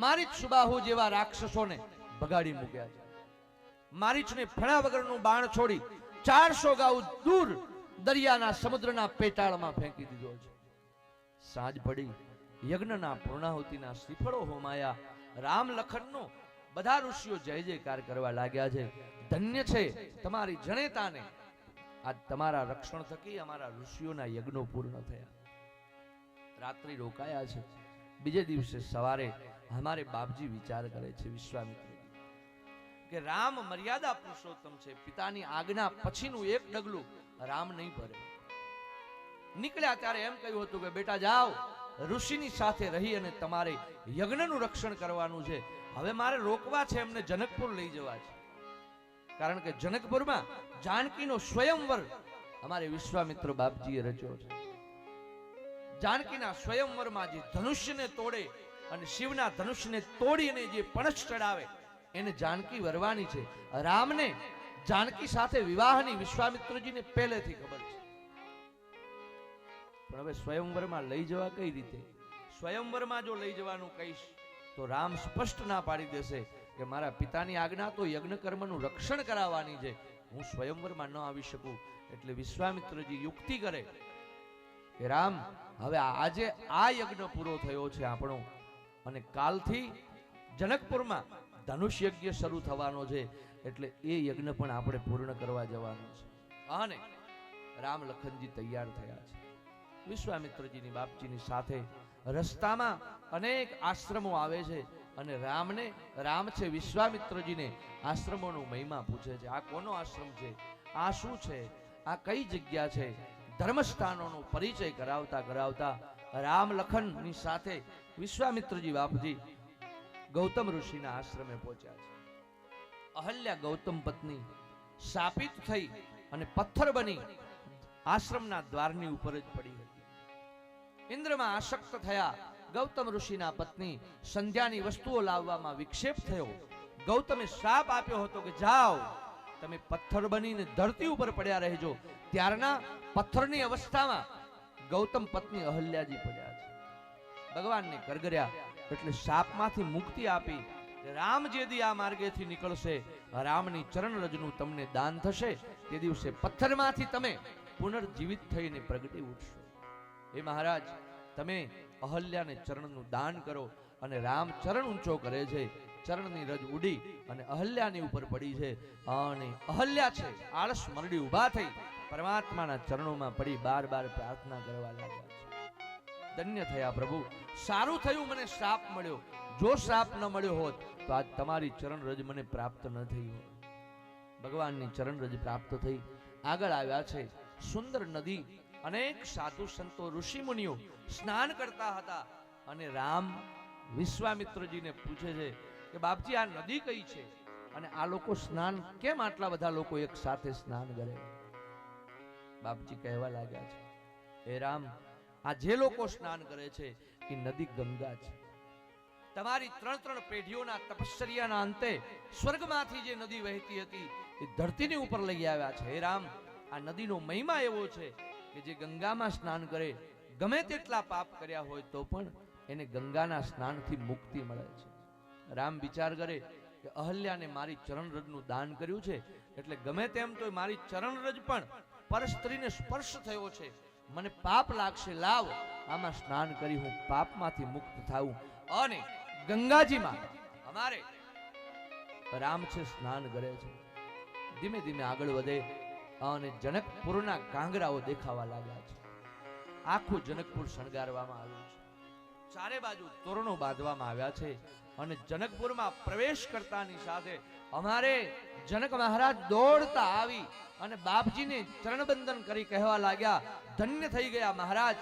મારીચ સુબાહુ જેવા રાક્ષસોને બગાડી મૂક્યા છે. મારીચને ફણા વગરનું બાણ છોડી 400 ગાઉ દૂર દરિયાના સમુદ્રના પેટાળમાં ફેંકી દીધો છે. સાંજ પડી, યજ્ઞના પૂર્ણાહુતિના શ્રીફળો હોમાયા. રામ લખનનો બધા ઋષિઓ જય જયકાર કરવા લાગ્યા છે. ધન્ય છે તમારી જનેતાને, આજ તમારા રક્ષણ થકી અમારા ઋષિઓના યજ્ઞો પૂર્ણ થયા. રાત્રિ રોકાયા છે. બીજે દિવસે સવારે અમારે બાપજી વિચાર કરે છે વિશ્વામિત્રજી કે રામ મર્યાદા પુરુષોત્તમ છે. પિતાની આજ્ઞા પછીનું એક ડગલું રામ નહીં ભરે. નીકળ્યા ત્યારે એમ કહ્યું હતું કે બેટા જાઓ, ઋષિની સાથે રહી અને તમારે યજ્ઞનું રક્ષણ કરવાનું છે. હવે મારે રોકવા છે, એમને જનકપુર લઈ જવા છે. કારણ કે જનકપુરમાં જાનકીનો સ્વયંવર અમારે વિશ્વામિત્ર બાપજીએ રચ્યો છે. જાનકીના સ્વયંવરમાં જે ધનુષ્યને તોડે અને શિવના ધનુષ્યને તોડીને જે પણછ ચડાવે એને જાનકી વરવાની છે. રામને જાનકી સાથે વિવાહની વિશ્વામિત્રજીને પહેલેથી ખબર છે. પણ હવે સ્વયંવરમાં લઈ જવા કઈ રીતે? સ્વયંવરમાં જો લઈ જવાનું કહીશ તો રામ સ્પષ્ટ ના પાડી દેશે કે મારા પિતાની આજ્ઞા તો યજ્ઞ કર્મનું રક્ષણ કરાવવાની છે, હું સ્વયંવરમાં ન આવી શકું. એટલે વિશ્વામિત્રજી યુક્તિ કરે કે રામ, હવે આજે આ યજ્ઞ પૂરો થયો છે આપણો, અને કાલથી જનકપુરમાં ધનુષ યજ્ઞ શરૂ થવાનો છે. એટલે એ યજ્ઞ પણ આપણે પૂર્ણ કરવા જવાનું છે. અને રામ લખનજી તૈયાર થયા છે. વિશ્વામિત્રજીની બાપજીની સાથે રસ્તામાં અનેક આશ્રમો આવે છે અને રામ છે વિશ્વામિત્રજીને આશ્રમોનો મહિમા પૂછે છે. આ કોનો આશ્રમ છે, આ શું છે, આ કઈ જગ્યા છે? ધર્મસ્થાનોનો પરિચય કરાવતા કરાવતા રામ લખનની સાથે વિશ્વામિત્રજી બાપજી ગૌતમ ઋષિના આશ્રમે પહોંચ્યા છે. અહલ્યા ગૌતમ પત્ની શાપિત થઈ અને પથ્થર બની આશ્રમના દ્વારની ઉપર જ પડી હતી. ઇન્દ્રમાં આસક્ત થયા ગૌતમ ઋષિના પત્ની સંધ્યાની વસ્તુઓ લાવવામાં વિક્ષેપ થયો. ગૌતમે શ્રાપ આપ્યો હતો કે જાઓ તમે પથ્થર બનીને ધરતી ઉપર પડ્યા રહેજો. ત્યારના પથ્થરની અવસ્થામાં ગૌતમ પત્ની અહલ્યાજી પડ્યા છે. ભગવાનને કરગર્યા એટલે શાપમાંથી મુક્તિ આપી. રામ જે દી આ માર્ગેથી નીકળશે, રામની ચરણરજનું તમને દાન થશે, તે દિવસે પથ્થરમાંથી તમે પુનર્જીવિત થઈને પ્રગટી ઉઠશો. હે મહારાજ, તમે અહલ્યાને ચરણનું દાન કરો. અને રામ ચરણ ઊંચો કરે છે, ચરણની રજ ઉડી અને અહલ્યાની ઉપર પડી છે. અને અહલ્યા છે આળસ મરડી ઊભા થઈ પરમાત્માના ચરણોમાં પડી બાર બાર પ્રાર્થના કરવા લાગ્યા છે. ધન્ય થયા પ્રભુ, સારું થયું મને શ્રાપ મળ્યો. જો શ્રાપ ન મળ્યો હોત તો આજ તમારી ચરણ રજ મને પ્રાપ્ત ન થઈ હોત. ભગવાનની ચરણ રજ પ્રાપ્ત થઈ. આગળ આવ્યા છે સુંદર નદી. અનેક સાધુ સંતો ઋષિ મુનિઓ સ્નાન કરતા હતા અને રામ વિશ્વામિત્રજીને પૂછે છે કે બાપજી આ નદી કઈ છે અને આ લોકો સ્નાન કેમ આટલા બધા લોકો એક સાથે સ્નાન કરે? બાપજી કહેવા લાગ્યા છે, હે રામ, આ જે લોકો સ્નાન કરે છે એ નદી ગંગા છે. તમારી 3 પેઢીઓના તપશ્ચર્યાના અંતે સ્વર્ગમાંથી જે નદી વહેતી હતી એ ધરતીની ઉપર લઈ આવ્યા છે. હે રામ, આ નદીનો મહિમા એવો છે કે જે ગંગામાં સ્નાન કરે, ગમે તેટલા પાપ કર્યા હોય તો પણ એને ગંગાના સ્નાનથી મુક્તિ મળે છે. રામ વિચાર કરે કે અહલ્યાને મારી ચરણરજનું દાન કર્યું છે એટલે ગમે તેમ તો મારી ચરણરજ પણ પર સ્ત્રીને સ્પર્શ થયો છે, મને પાપ લાગશે. લાવ આમાં સ્નાન કરી હું પાપમાંથી મુક્ત થાઉં. અને ગંગાજીમાં અમારે રામ છે સ્નાન કરે છે. ધીમે ધીમે આગળ વધે અને જનકપુરના કાંગરાઓ દેખાવા લાગ્યા છે. આખું જનકપુર શણગારવામાં આવ્યું છે. ચારે બાજુ તોરણો બાંધવામાં આવ્યા છે અને જનકપુરમાં પ્રવેશ કરતાની સાથે અમારે જનક મહારાજ દોડતા આવી અને બાપજીને ચરણબંધન કરી કહેવા લાગ્યા, ધન્ય થઈ ગયા મહારાજ,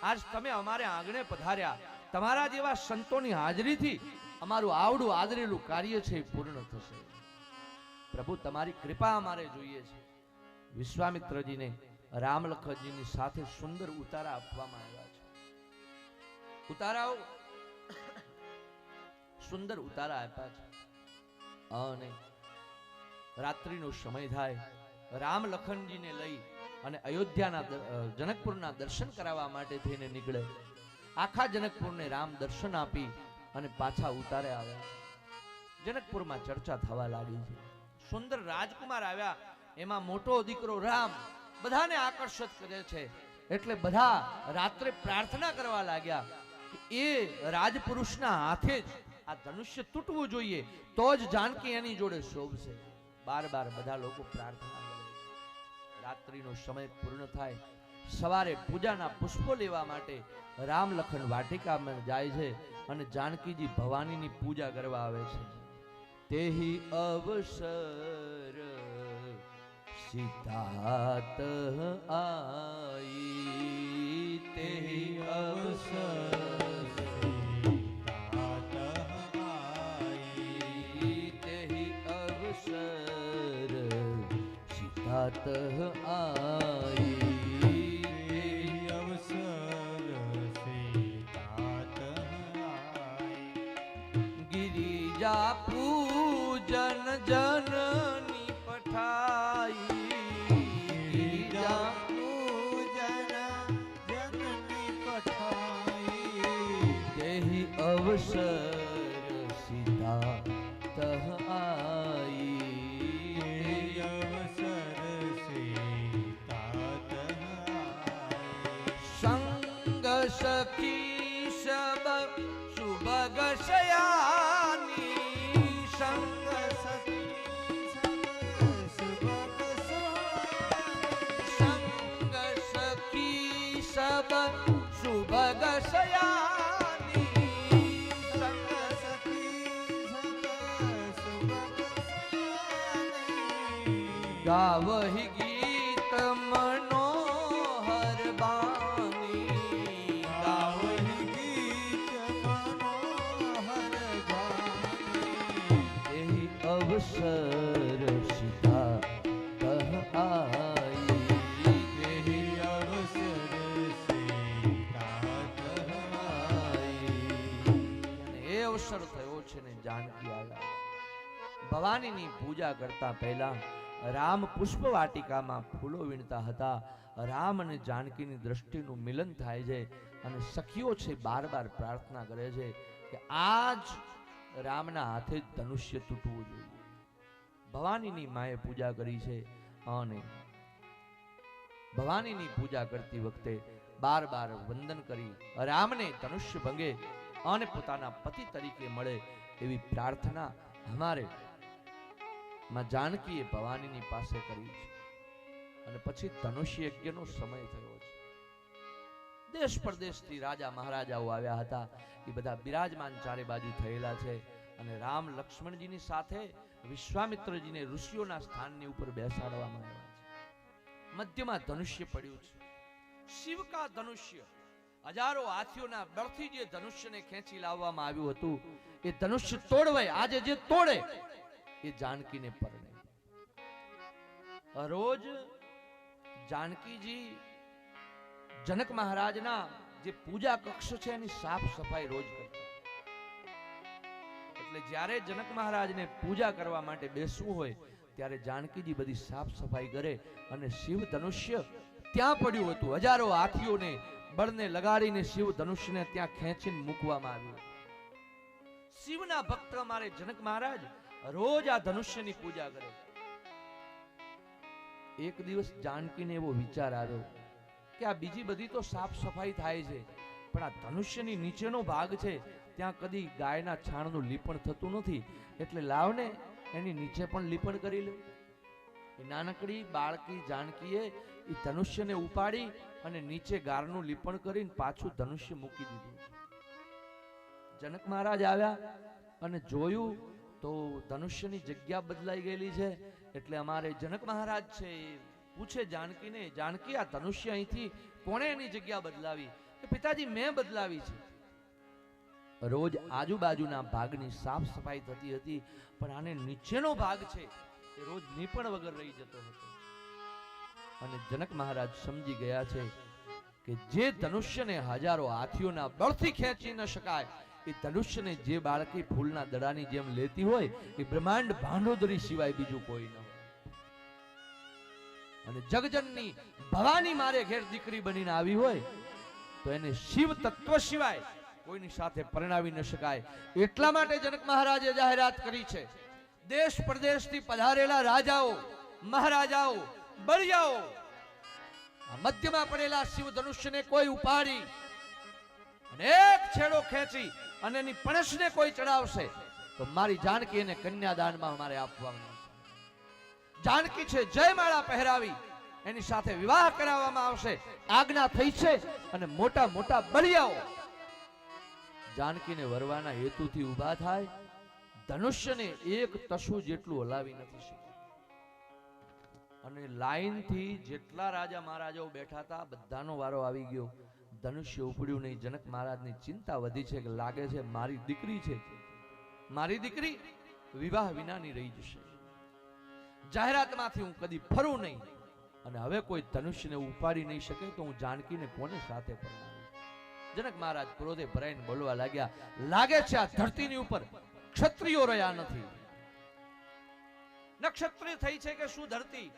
આજ તમે અમારે આંગણે પધાર્યા. તમારા જેવા સંતોની હાજરીથી અમારું આવડું આદરેલું કાર્ય છે એ પૂર્ણ થશે. પ્રભુ તમારી કૃપા અમારે જોઈએ છે. વિશ્વામિત્રજીને રામલખનજીની સાથે સુંદર ઉતારા આપવામાં આવ્યા છે. ઉતારાઓ સુંદર ઉતારા આપ્યા છે. અને રાત્રિનો સમય થાય, રામ લખનજીને લઈ અને અયોધ્યાના જનકપુરના દર્શન કરાવવા માટે થઈને નીકળે. આખા જનકપુરને રામ દર્શન આપી અને પાછા ઉતારે આવ્યા. જનકપુરમાં ચર્ચા થવા લાગી છે. સુંદર રાજકુમાર આવ્યા, એમાં મોટો દીકરો રામ બધાને આકર્ષિત કરે છે. એટલે બધા રાત્રે પ્રાર્થના કરવા લાગ્યા કે એ રાજપુરુષના હાથે જ આ ધનુષ્ય તૂટવું જોઈએ, તો જ જાનકી એની જોડે શોભશે. બાર બાર બધા લોકો પ્રાર્થના કરે છે. રાત્રિનો સમય પૂર્ણ થાય, સવારે પૂજાના પુષ્પો લેવા માટે રામ લખન વાટિકામાં જાય છે અને જાનકીજી ભવાનીની પૂજા કરવા આવે છે. તેહી અવસર સીતાત આઈ, તેહી અવસર સીતાત આઈ, તેહી અવસર સીતાત આઈ,
તેહી અવસર સીતાત આઈ.
गिरिजा पूजन जननी पठाई, गिरिजा
પૂજન જનની પઠાઈ.
तेहि अवसर सीता तह आई,
તેહી અવસર સીતાત આઈ.
संग सखी सब सुभग शयानी, संग
સખી સુભગ
संग सखी सब सुभग शयानी, ગાવહી ગીત મનોહર બાની
ગાવહી ગીત મનોહર ગાની
એહી અવસર સીતા કહ આઈ
તેહી અવસર સીતા કહાઈ
અને એ અવસર થયો છે ને જાનકી આવ્યા ભવાનીની પૂજા કરતા પહેલા રામ પુષ્પ વાટિકામાં ફૂલો વીણતા હતા. રામ અને જાનકીની દ્રષ્ટિનું મિલન થાય છે અને સખીઓ છે બાર બાર પ્રાર્થના કરે છે કે આજ રામના હાથે જ ધનુષ્ય તૂટવું જોઈએ. ભવાનીની માએ પૂજા કરી છે અને ભવાનીની પૂજા કરતી વખતે બાર બાર વંદન કરી રામને ધનુષ્ય ભંગે અને પોતાના પતિ તરીકે મળે એવી પ્રાર્થના અમારે માં જાનકીએ ભવાનીની પાસે કરી છે. અને પછી ધનુષ્ય યજ્ઞનો સમય થયો છે. દેશ પરદેશથી રાજા મહારાજાઓ આવ્યા હતા. એ બધા બિરાજમાન ચારે બાજુ થયેલા છે અને રામ લક્ષ્મણજીની સાથે વિશ્વામિત્રજીને ઋષિઓના સ્થાનની ઉપર બેસાડવામાં આવ્યા છે. મધ્યમાં ધનુષ્ય પડ્યું છે. શિવ કા ધનુષ્ય હજારો હાથીઓના બળથી જે ધનુષ્યને ખેંચી લાવવામાં આવ્યું હતું એ ધનુષ્ય તોડવાય આજે જે તોડે એ જાનકીને પરણે. રોજ જાનકીજી જનક મહારાજના જે પૂજા કક્ષ છે એની સાફ સફાઈ રોજ કરતા. એટલે જ્યારે જનક મહારાજને પૂજા કરવા માટે બેસવું હોય ત્યારે જાનકીજી બધી સાફ સફાઈ કરે અને શિવ ધનુષ્ય ત્યાં પડ્યું હતું. હજારો હાથીઓને બળને લગાડીને શિવ ધનુષ્યને ત્યાં ખેંચીને મૂકવામાં આવ્યું. શિવના ભક્ત અમારે જનક મહારાજ રોજ આ ધનુષ્યની પૂજા કરે. એક દિવસ જાનકીને એવો વિચાર આવ્યો કે આ બીજી બધી તો સાફ સફાઈ થાય છે પણ આ ધનુષ્યની નીચેનો ભાગ છે ત્યાં કદી ગાયના છાણનું લીપણ થતું નથી, એટલે લાવને એની નીચે પણ લીપણ કરી લે. એ નાનકડી બાળકી જાનકીએ એ ધનુષ્યને ઉપાડી અને નીચે ગારનું લીપણ કરીને પાછું ધનુષ્ય મૂકી દીધું. જનક મહારાજ આવ્યા અને જોયું તો ધનુષ્યની જગ્યા બદલાઈ ગયેલી છે. એટલે અમારે જનક મહારાજ છે એ પૂછે જાનકીને, જાનકી આ ધનુષ્ય અહીંથી કોણે એની જગ્યા બદલાવી? કે પિતાજી મેં બદલાવી છે. રોજ આજુબાજુના ભાગની સાફ સફાઈ થતી હતી પણ આને નીચેનો ભાગ છે એ રોજ નીપણ વગર રહી જતો હતો. અને જનક મહારાજ સમજી ગયા છે કે જે ધનુષ્યને હજારો હાથીઓના બળથી ખેંચી ન શકાય એ ધનુષ્યને જે બાળકી ફૂલના દડાની જેમ લેતી હોય એ બ્રહ્માંડ ભાંડોદરી સિવાય બીજું કોઈ ન હોય. અને જગજનની ભવાની મારે ઘેર દીકરી બનીને આવી હોય તો એને શિવ તત્વ સિવાય કોઈની સાથે પરણાવી ન શકાય. એટલા માટે જનક મહારાજે જાહેરાત કરી છે, દેશ પ્રદેશથી પધારેલા રાજાઓ, મહારાજાઓ, બળિયાઓ આ મધ્યમાં પડેલા શિવ ધનુષ્યને કોઈ ઉપાડી અને એક છેડો ખેંચી અને એની પણસને કોઈ ચડાવશે તો મારી જાનકી એને કન્યાદાનમાં અમારે આપવાનું છે. જાનકી છે જયમાળા પહેરાવી એની સાથે વિવાહ કરાવવામાં આવશે. આજ્ઞા થઈ છે અને મોટા મોટા બળિયાઓ જાનકીને વરવાના હેતુથી ઊભા થાય. ધનુષ્યને એક તસુ જેટલું હલાવી નથી શક્યું. અને લાઈનથી જેટલા રાજા મહારાજાઓ બેઠા હતા બધાનો વારો આવી ગયો. ધનુષ્ય ઉપડ્યું નહીં. જનક મહારાજની ચિંતા વધી છે કે લાગે છે મારી દીકરી છે, મારી દીકરી વિવાહ વિનાની રહી જશે. જાહેરાતમાંથી હું કદી ફરું નહીં અને હવે કોઈ ધનુષ્યને ઉપાડી નહીં શકે તો હું જાનકીને કોને સાથે પરણાવીશ? જનક મહારાજ ક્રોધે ભરાઈને બોલવા લાગ્યા, લાગે છે આ ધરતીની ઉપર ક્ષત્રિયો રહ્યા નથી. નક્ષત્રિય થઈ છે કે શું ધરતી?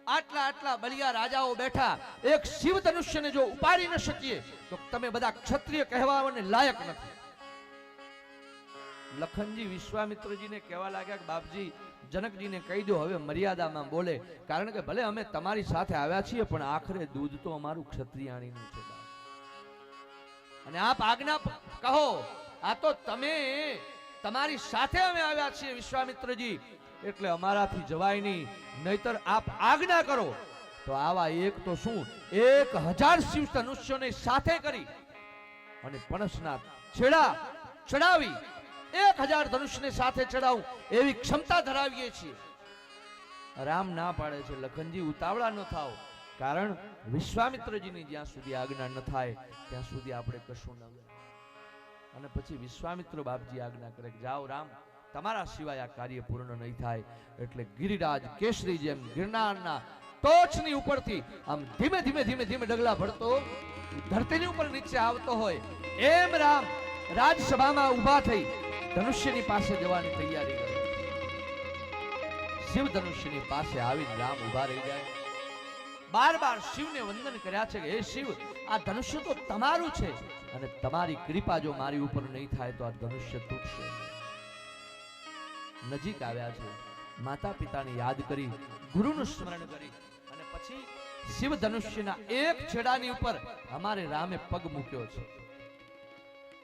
આટલા આટલા બલિયા રાજાઓ બેઠા, એક શિવ ધનુષ્યને જો ઉપાડી ન શકીએ તો તમે બધા ક્ષત્રિય કહેવાને લાયક નથી. લખનજી વિશ્વામિત્રજીને કહેવા લાગ્યા કે બાપજી જનકજીને કહી દો હવે મર્યાદામાં બોલે, કારણ કે ભલે અમે તમારી સાથે આવ્યા છીએ પણ આખરે દૂધ તો અમારું ક્ષત્રિયાણીનું છે. અને આપ આજ્ઞા કહો, આ તો તમે તમારી સાથે અમે આવ્યા છીએ વિશ્વામિત્રજી, એટલે અમારાથી જવાય નહીં. નહીતર આપ આજ્ઞા કરો તો આવા એક તો શું 1000 શિવ ધનુષ્યોને સાથે કરી અને પણસના છેડા ચડાવી 1000 ધનુષ્યને સાથે ચડાવું એવી ક્ષમતા ધરાવીએ છીએ. રામ ના પાડે છે, લખનજી ઉતાવળા ન થાવ, કારણ વિશ્વામિત્રજીની જ્યાં સુધી આજ્ઞા ન થાય ત્યાં સુધી આપણે કશું ન કરે. અને પછી વિશ્વામિત્ર બાપજી આજ્ઞા કરે કે જાઓ રામ, તમારા સિવાય આ કાર્ય પૂર્ણ નહીં થાય. એટલે ગિરિરાજ કેસરી જેમ ગિરનારના ટોચની ઉપરથી આમ ધીમે ધીમે ધીમે ધીમે ડગલા ભરતો ધરતીની ઉપર નીચે આવતો હોય એમ રામ રાજસભામાં ઊભા થઈ ધનુષ્યની પાસે જવાની તૈયારી કરે. શિવ ધનુષ્યની પાસે આવીને રામ ઊભા રહી જાય. બાર બાર શિવને વંદન કર્યા છે કે હે શિવ, આ ધનુષ્ય તો તમારું છે અને તમારી કૃપા જો મારી ઉપર નહીં થાય તો આ ધનુષ્ય તૂટશે. નજીક આવ્યા છે, માતા પિતાને યાદ કરી, ગુરુનું સ્મરણ કરી અને પછી શિવ ધનુષ્યના એક છેડાની ઉપર અમારે રામે પગ મૂક્યો છે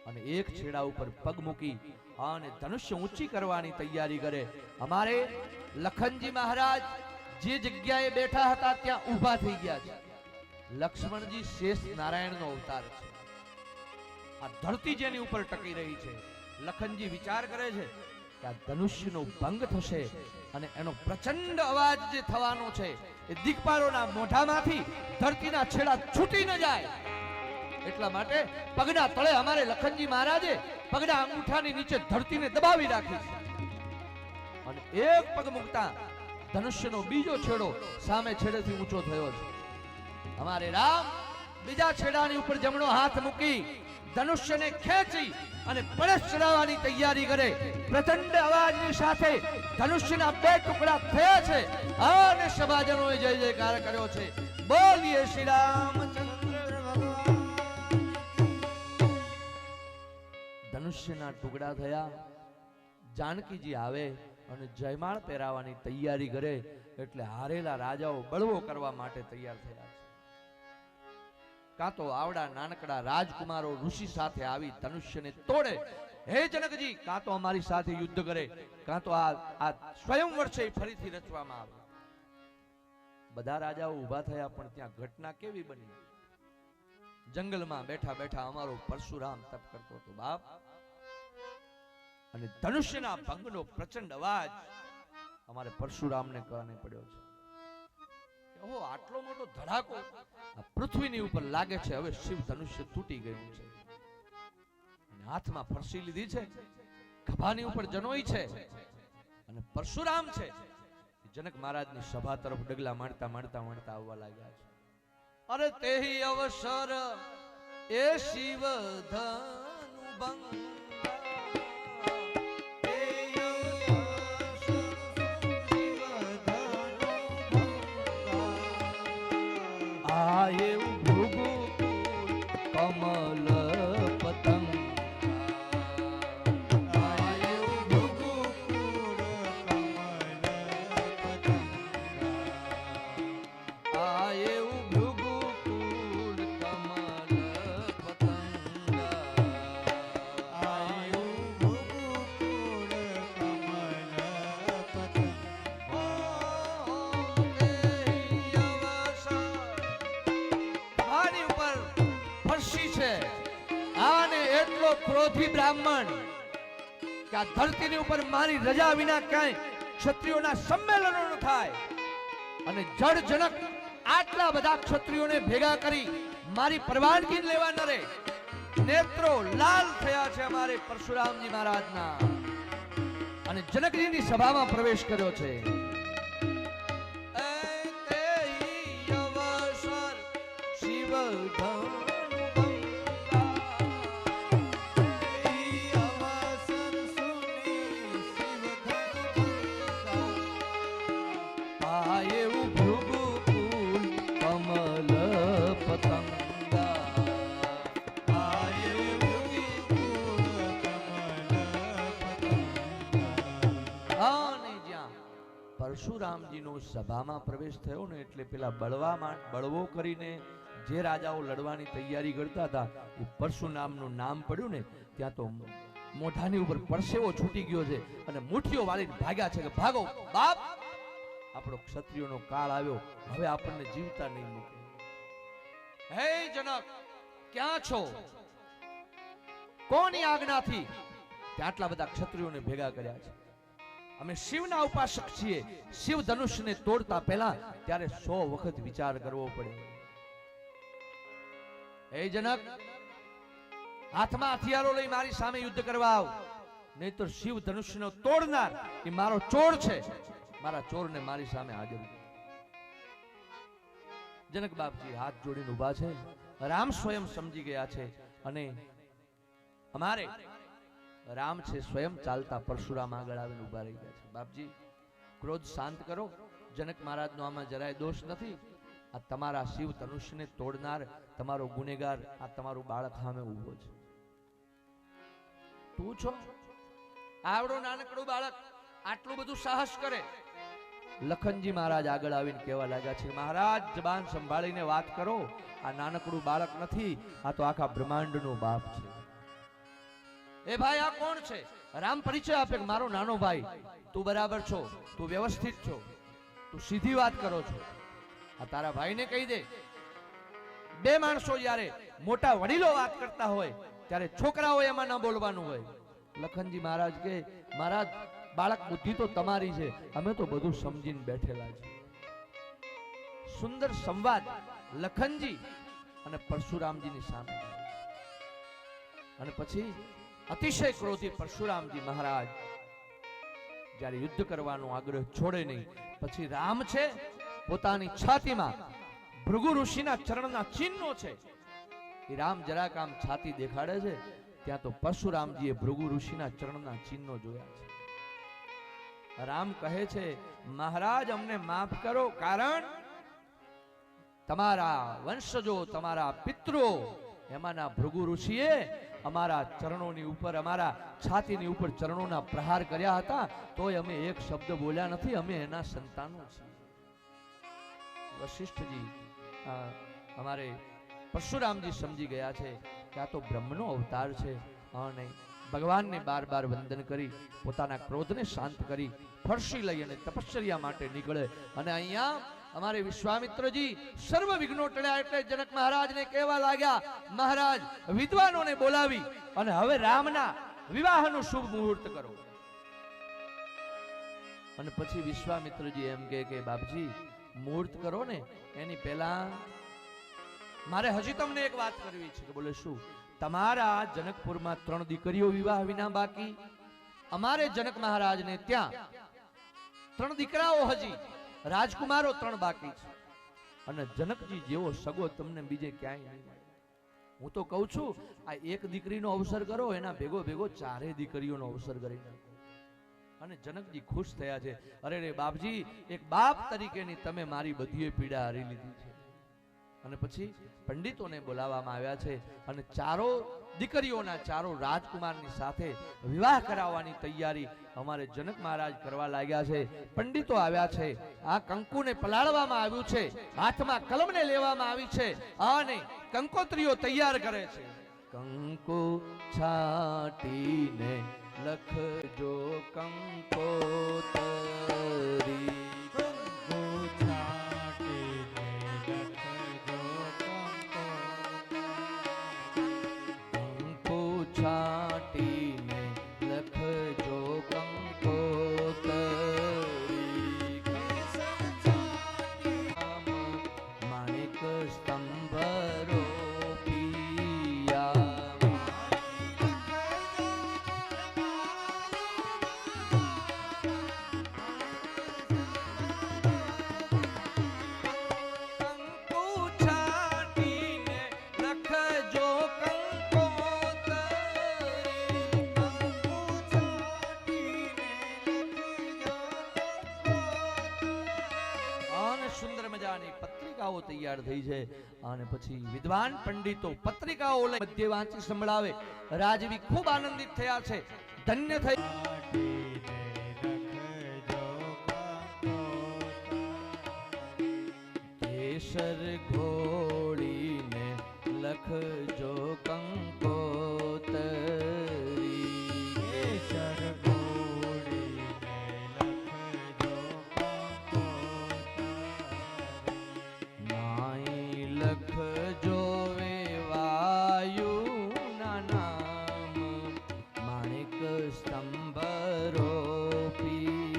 અને એક છેડા ઉપર પગ મૂકી અને ધનુષ્ય ઊંચી કરવાની તૈયારી કરે. અમારે લખનજી મહારાજ જે જગ્યાએ બેઠા હતા ત્યાં ઊભા થઈ ગયા છે. લક્ષ્મણજી શેષ નારાયણનો અવતાર છે. આ ધરતી જેની ઉપર ટકી રહી છે. લખનજી વિચાર કરે છે કે આ ધનુષ્યનો ભંગ થશે અને એનો પ્રચંડ અવાજ જે થવાનો છે એ દિક્પાલોના મોઢામાંથી ધરતીના છેડા છૂટી ન જાય એટલા માટે પગના તળે અમારે લખનજી મહારાજે પગના અંગૂઠાની નીચે ધરતીને દબાવી રાખી છે. અને એક પગ મૂકતા ધનુષ્યનો બીજો છેડો સામે છેડેથી ઊંચો થયો છે. અમારે રામ બીજા છેડાની ઉપર જમણો હાથ મૂકી ધનુષ્યને ખેંચી અને પરસ ચડાવવાની તૈયારી કરે. પ્રચંડ અવાજની સાથે ધનુષ્યના બે ટુકડા થયા છે અને સભાજનોએ જય જયકાર કર્યો છે. બોલીએ શ્રી રામચંદ્ર ભગવાન. ધનુષ્યના ટુકડા થયા. જાનકીજી આવે અને જયમાળ પહેરાવાની તૈયારી કરે એટલે હારેલા રાજાઓ બળવો કરવા માટે તૈયાર થયા છે. કાં તો આવડા નાનકડા રાજકુમારો ઋષિ સાથે આવી ધનુષ્યને તોડે, હે જનકજી, કાં તો અમારી સાથે યુદ્ધ કરે, કાં તો આ સ્વયંવર છે ફરીથી રચવામાં આવે. બધા રાજાઓ ઊભા થયા પણ ત્યાં ઘટના કેવી બની? જંગલમાં બેઠા બેઠા અમારો પરશુરામ તપ કરતો હતો બાપ, અને ધનુષ્યના ભંગનો પ્રચંડ અવાજ અમારે પરશુરામને કાને પડ્યો છે. ઓહો, આટલો મોટો ધડાકો આ પૃથ્વીની ઉપર લાગે છે. હવે શિવ ધનુષ્ય તૂટી ગયું છે અને હાથમાં ફરસી લીધી છે, ખભાની ઉપર જનોઈ છે અને પરશુરામ છે. જનક મહારાજની સભા તરફ ડગલા માંડતા માંડતા માંડતા આવવા લાગ્યા છે. અરે તેહી અવસર એ શિવ ધનુ ભંગ એવું ભૃગુ કમલ પતંગ ક્રોધી બ્રાહ્મણ કે આ ધરતીની ઉપર મારી રજા વિના ક્યાંય ક્ષત્રિયોના સંમેલનો ન થાય અને જડ જનક આટલા બધા ક્ષત્રિયોને ભેગા કરી મારી પરવાનગી લેવા ન રે. નેત્રો લાલ થયા છે અમારે પરશુરામજી મહારાજના અને જનકજીની સભામાં પ્રવેશ કર્યો છે. શિવ પરશુરામજીનો સભામાં પ્રવેશ થયો ને એટલે પેલા બળવો કરીને જે રાજાઓ લડવાની તૈયારી કરતા હતા એ પરશુરામનું નામ પડ્યું ને ત્યાં તો મોઢાની ઉપર પરસેવો છૂટી ગયો છે અને મુઠ્ઠીઓ વાળીને ભાગ્યા છે કે ભાગો બાપ, આપણો ક્ષત્રિયોનો કાળ આવ્યો, હવે આપણને જીવતા નહીં મૂકે. હે જનક, ક્યાં છો? કોની આજ્ઞાથી આટલા બધા ક્ષત્રિયોને ભેગા કર્યા છે? અમે શિવના ઉપાસક છીએ. શિવ ધનુષને તોડતા પહેલા ત્યારે 100 વખત વિચાર કરવો પડે. હે જનક, હાથમાં હથિયારો લઈ મારી સામે યુદ્ધ કરવા આવ, નહીતર શિવ ધનુષ્યનો તોડનાર એ મારો ચોર છે. મારા ચોરને મારી સામે હાજર. જનક બાપજી હાથ જોડીને ઊભા છે. રામ સ્વયં સમજી ગયા છે અને અમારે રામ છે સ્વયં ચાલતા પરશુરામ આગળ આવીને ઊભા રહી ગયા છે. બાપજી, ક્રોધ શાંત કરો. જનક મહારાજનો આમાં જરાય દોષ નથી. આ તમારા શિવ ધનુષ્યને તોડનાર તમારો ગુનેગાર આ તમારું બાળક સામે ઊભો છે. તું છો? આવડો નાનકડું બાળક આટલું બધું સાહસ કરે? લખનજી મહારાજ આગળ આવીને કહેવા લાગ્યા છે, મહારાજ જબાન સંભાળીને વાત કરો. આ નાનકડું બાળક નથી, આ તો આખા બ્રહ્માંડનો બાપ છે. એ ભાઈ, આ કોણ છે? રામ પરિચય આપે કે મારો નાનો ભાઈ. તું બરાબર છો, તું વ્યવસ્થિત છો, તું સીધી વાત કરો છો. આ તારા ભાઈને કહી દે. બે માણસો જ્યારે મોટા વડીલો વાત કરતા હોય ત્યારે છોકરાઓ એમાં ન બોલવાનું હોય. લખનજી મહારાજ કે, મહારાજ બાળક બુદ્ધિ તો તમારી છે, અમે તો બધું સમજીને બેઠેલા છે. સુંદર સંવાદ લખનજી અને પરશુરામજીની સામે. અને પછી અતિશય ક્રોધી પરશુરામજી મહારાજ જ્યારે યુદ્ધ કરવાનો આગ્રહ છોડે નહીં, પછી રામ છે પોતાની છાતીમાં ભૃગુ ઋષિના ચરણના ચિહ્નો છે. એ રામ જરાક આમ છાતી દેખાડે છે, ત્યાં તો પરશુરામજીએ ભૃગુ ઋષિના ચરણના ચિહ્નો જોયા છે. રામ કહે છે, મહારાજ અમને માફ કરો, કારણ તમારા વંશજો, તમારા પિતૃઓ, એમાંના ભૃગુ ઋષિએ અમારા ચરણોની ઉપર, અમારા છાતીની ઉપર ચરણોના પ્રહાર કર્યા હતા, તોય અમે એક શબ્દ બોલ્યા નથી. અમે એના સંતાનો છીએ. વશિષ્ઠજી અમારે પરશુરામજી સમજી ગયા છે કે આ તો બ્રહ્મનો અવતાર છે અને ભગવાનને બાર બાર વંદન કરી પોતાના ક્રોધને શાંત કરી ફરસી લઈ અને તપશ્ચર્યા માટે નીકળે. અને અહીંયા અમારે વિશ્વામિત્રજી સર્વ વિઘ્નો ટળ્યા એટલે જનક મહારાજને કહેવા લાગ્યા, મહારાજ વિદ્વાનોને બોલાવી અને હવે રામના વિવાહનું શુભ મુહૂર્ત કરો. અને પછી વિશ્વામિત્રજી એમ કે બાપજી મુહૂર્ત કરો ને એની પહેલા મારે હજી તમને એક વાત કરવી છે. કે બોલે શું? તમારા જનકપુરમાં 3 દીકરીઓ વિવાહ વિના બાકી, અમારે જનક મહારાજને ત્યાં 3 દીકરાઓ હજી રાજકુમારો 3 બાકી છે. અને જનકજી જેવો સગો તમને બીજે ક્યાંય નહીં મળે. હું તો કહું છું આ એક દીકરીનો અવસર કરો, એના ભેગો ભેગો 4 દીકરીઓનો અવસર કરી નાખો. અને જનકજી ખુશ થયા છે. અરે રે બાપજી, એક બાપ તરીકેની તમે મારી બધી પીડા હરી લીધી છે. અને પછી પંડિતોને બોલાવવામાં આવ્યા છે અને 4 દીકરીઓના 4 રાજકુમારની સાથે વિવાહ કરાવવાની તૈયારી અમારે જનક મહારાજ કરવા લાગ્યા છે. પંડિતો આવ્યા છે, આ કંકુને પલાળવામાં આવ્યું છે, હાથમાં કલમને લેવામાં આવી છે અને કંકોત્રીઓ તૈયાર કરે છે. કંકુ છાટીને લખજો કંકોતરી, છાટીને લખજો કંકોતરી, માણિક સ્તંભરો પિયા, કંકુ છાટીને લખજો પત્રિકાઓ તૈયાર થઈ છે. અને પછી વિદ્વાન પંડિતો પત્રિકાઓ લઈ મધ્ય વાંચી સંભળાવે. રાજવી ખૂબ આનંદિત થયા છે, ધન્ય થઈ. કેસર ઘોડીને લખજો કંકોતરી, કેસર લખજો વે વાયુના નામ, માણિક સ્તંભરો પિયા.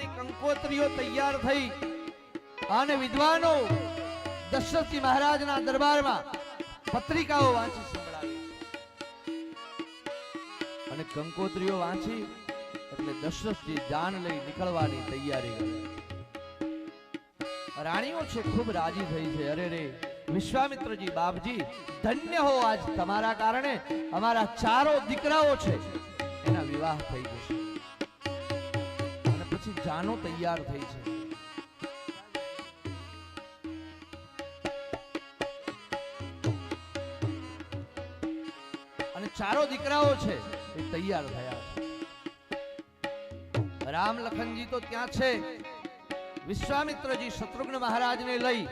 વિદ્વાનોની કંકોત્રીઓ તૈયાર થઈ અને વિદ્વાનો દશરથજી મહારાજના દરબારમાં પત્રિકાઓ વાંચી સંભળાવી અને કંકોત્રીઓ વાંચી એટલે દશરથજી જાન લઈ નીકળવાની તૈયારી કરે. રાણીઓ છે ખૂબ રાજી થઈ છે. અરે રે વિશ્વામિત્રજી બાપજી ધન્ય હો, આજ તમારા કારણે અમારા 4 દીકરાઓ છે એના વિવાહ થઈ જશે. અને પછી જાનો તૈયાર થઈ છે. અને 4 દીકરાઓ છે એ તૈયાર થયા છે. રામ લખનજી તો ત્યાં છે. વિશ્વામિત્રજી શત્રુઘ્ન મહારાજને લઈ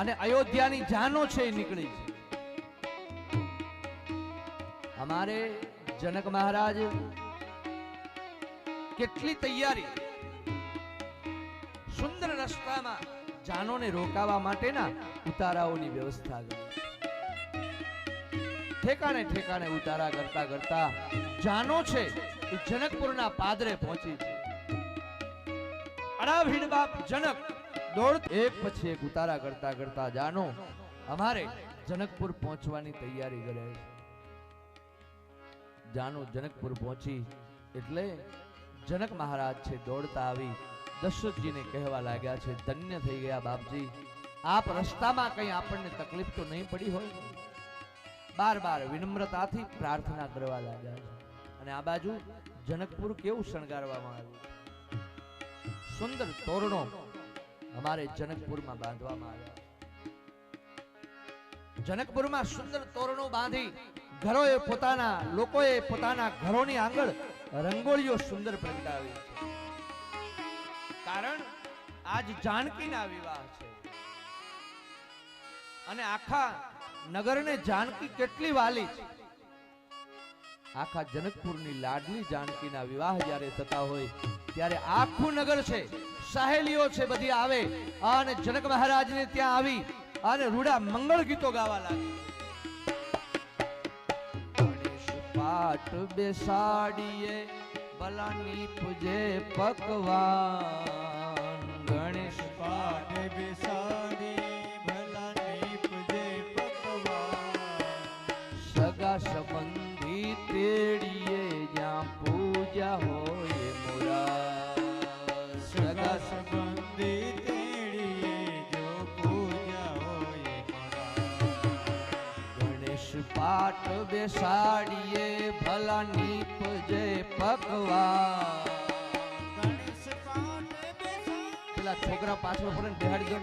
અને અયોધ્યાની જાનો છે એ નીકળી છે. અમારે જનક મહારાજ કેટલી તૈયારી, સુંદર રસ્તામાં જાનોને રોકાવા માટેના ઉતારાઓની વ્યવસ્થા કરી. ઠેકાણે ઠેકાણે ઉતારા કરતા કરતા જાનો છે એ જનકપુરના પાદરે પહોંચી છે. અડાભીડ બાપ જનક દોડ એક પછી એક ઉતારા કરતા કરતા જાનો અમારે જનકપુર પહોંચવાની તૈયારી કરે છે. જાનો જનકપુર પહોંચી એટલે જનક મહારાજ છે દોડતા આવી દશરથજીને કહેવા લાગ્યા છે, ધન્ય થઈ ગયા બાપજી, આપ રસ્તામાં કઈ આપણને તકલીફ તો નહીં પડી હોય? બાર બાર વિનમ્રતાથી પ્રાર્થના કરવા લાગ્યા છે. અને આ બાજુ જનકપુર કેવું શણગારવામાં આવ્યું, સુંદર તોરણો અમારે જનકપુરમાં બાંધવામાં આવ્યા. જનકપુરમાં સુંદર તોરણો બાંધી ઘરોએ પોતાના લોકોએ પોતાના ઘરોની આંગળ રંગોળીઓ સુંદર પ્રગટાવી છે. કારણ આજ જાનકીના વિવાહ છે અને આખા નગરને જાનકી કેટલી વાલી છે. આખા જનકપુરની લાડલી જાનકીના વિવાહ જ્યારે થતા હોય ત્યારે આખું નગર છે, સહેલીઓ છે, બધી આવે અને જનક મહારાજને ત્યાં આવી અને રૂડા મંગળ ગીતો ગાવા લાગી. ગણેશ પાઠ બેસાડીએ ભલાની પૂજે પકવાન, ગણેશ
પાઠ બેસાડી ભલાની પૂજે પકવાન,
સગા સંબંધી તેડીએ જ્યાં પૂજા હોય મોરા,
સગા સંબંધી તેડીએ જો પૂજા હોય મોરા.
ગણેશ પાઠ બેસાડીએ ભલાની પૂજે પકવાન.
ગણેશ પાઠ બેસાડી
પેલા છોકરા પાછળ પડે ને બેહાડી દો.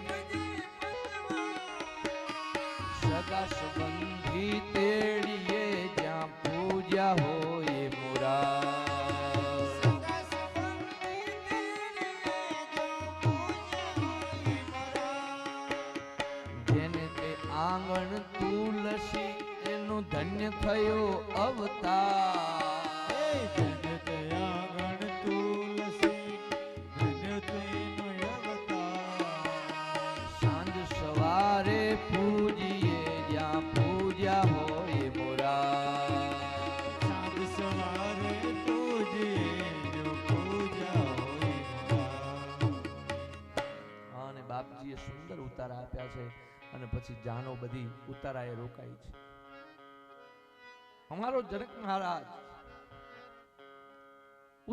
સગા સંબંધી તેડીએ જ્યાં પૂજા હોય મોરા,
સગા સંબંધી તેડીએ જો પૂજા હોય મોરા.
જેને તે આંગણ તુલસી એનું ધન્ય થયો અવતાર.
હે જનત આંગણ તુલસી ધન્ય તેનો અવતાર.
સાંજ સવારે પૂજીએ જ્યાં પૂજા હોય મોરા,
સાંજ સવારે પૂજીએ જો પૂજા હોય મોરા.
અને બાપજીએ સુંદર ઉતારા આપ્યા છે અને પછી જાનો બધી ઉતારાએ રોકાઈ છે. અમારો જનક મહારાજ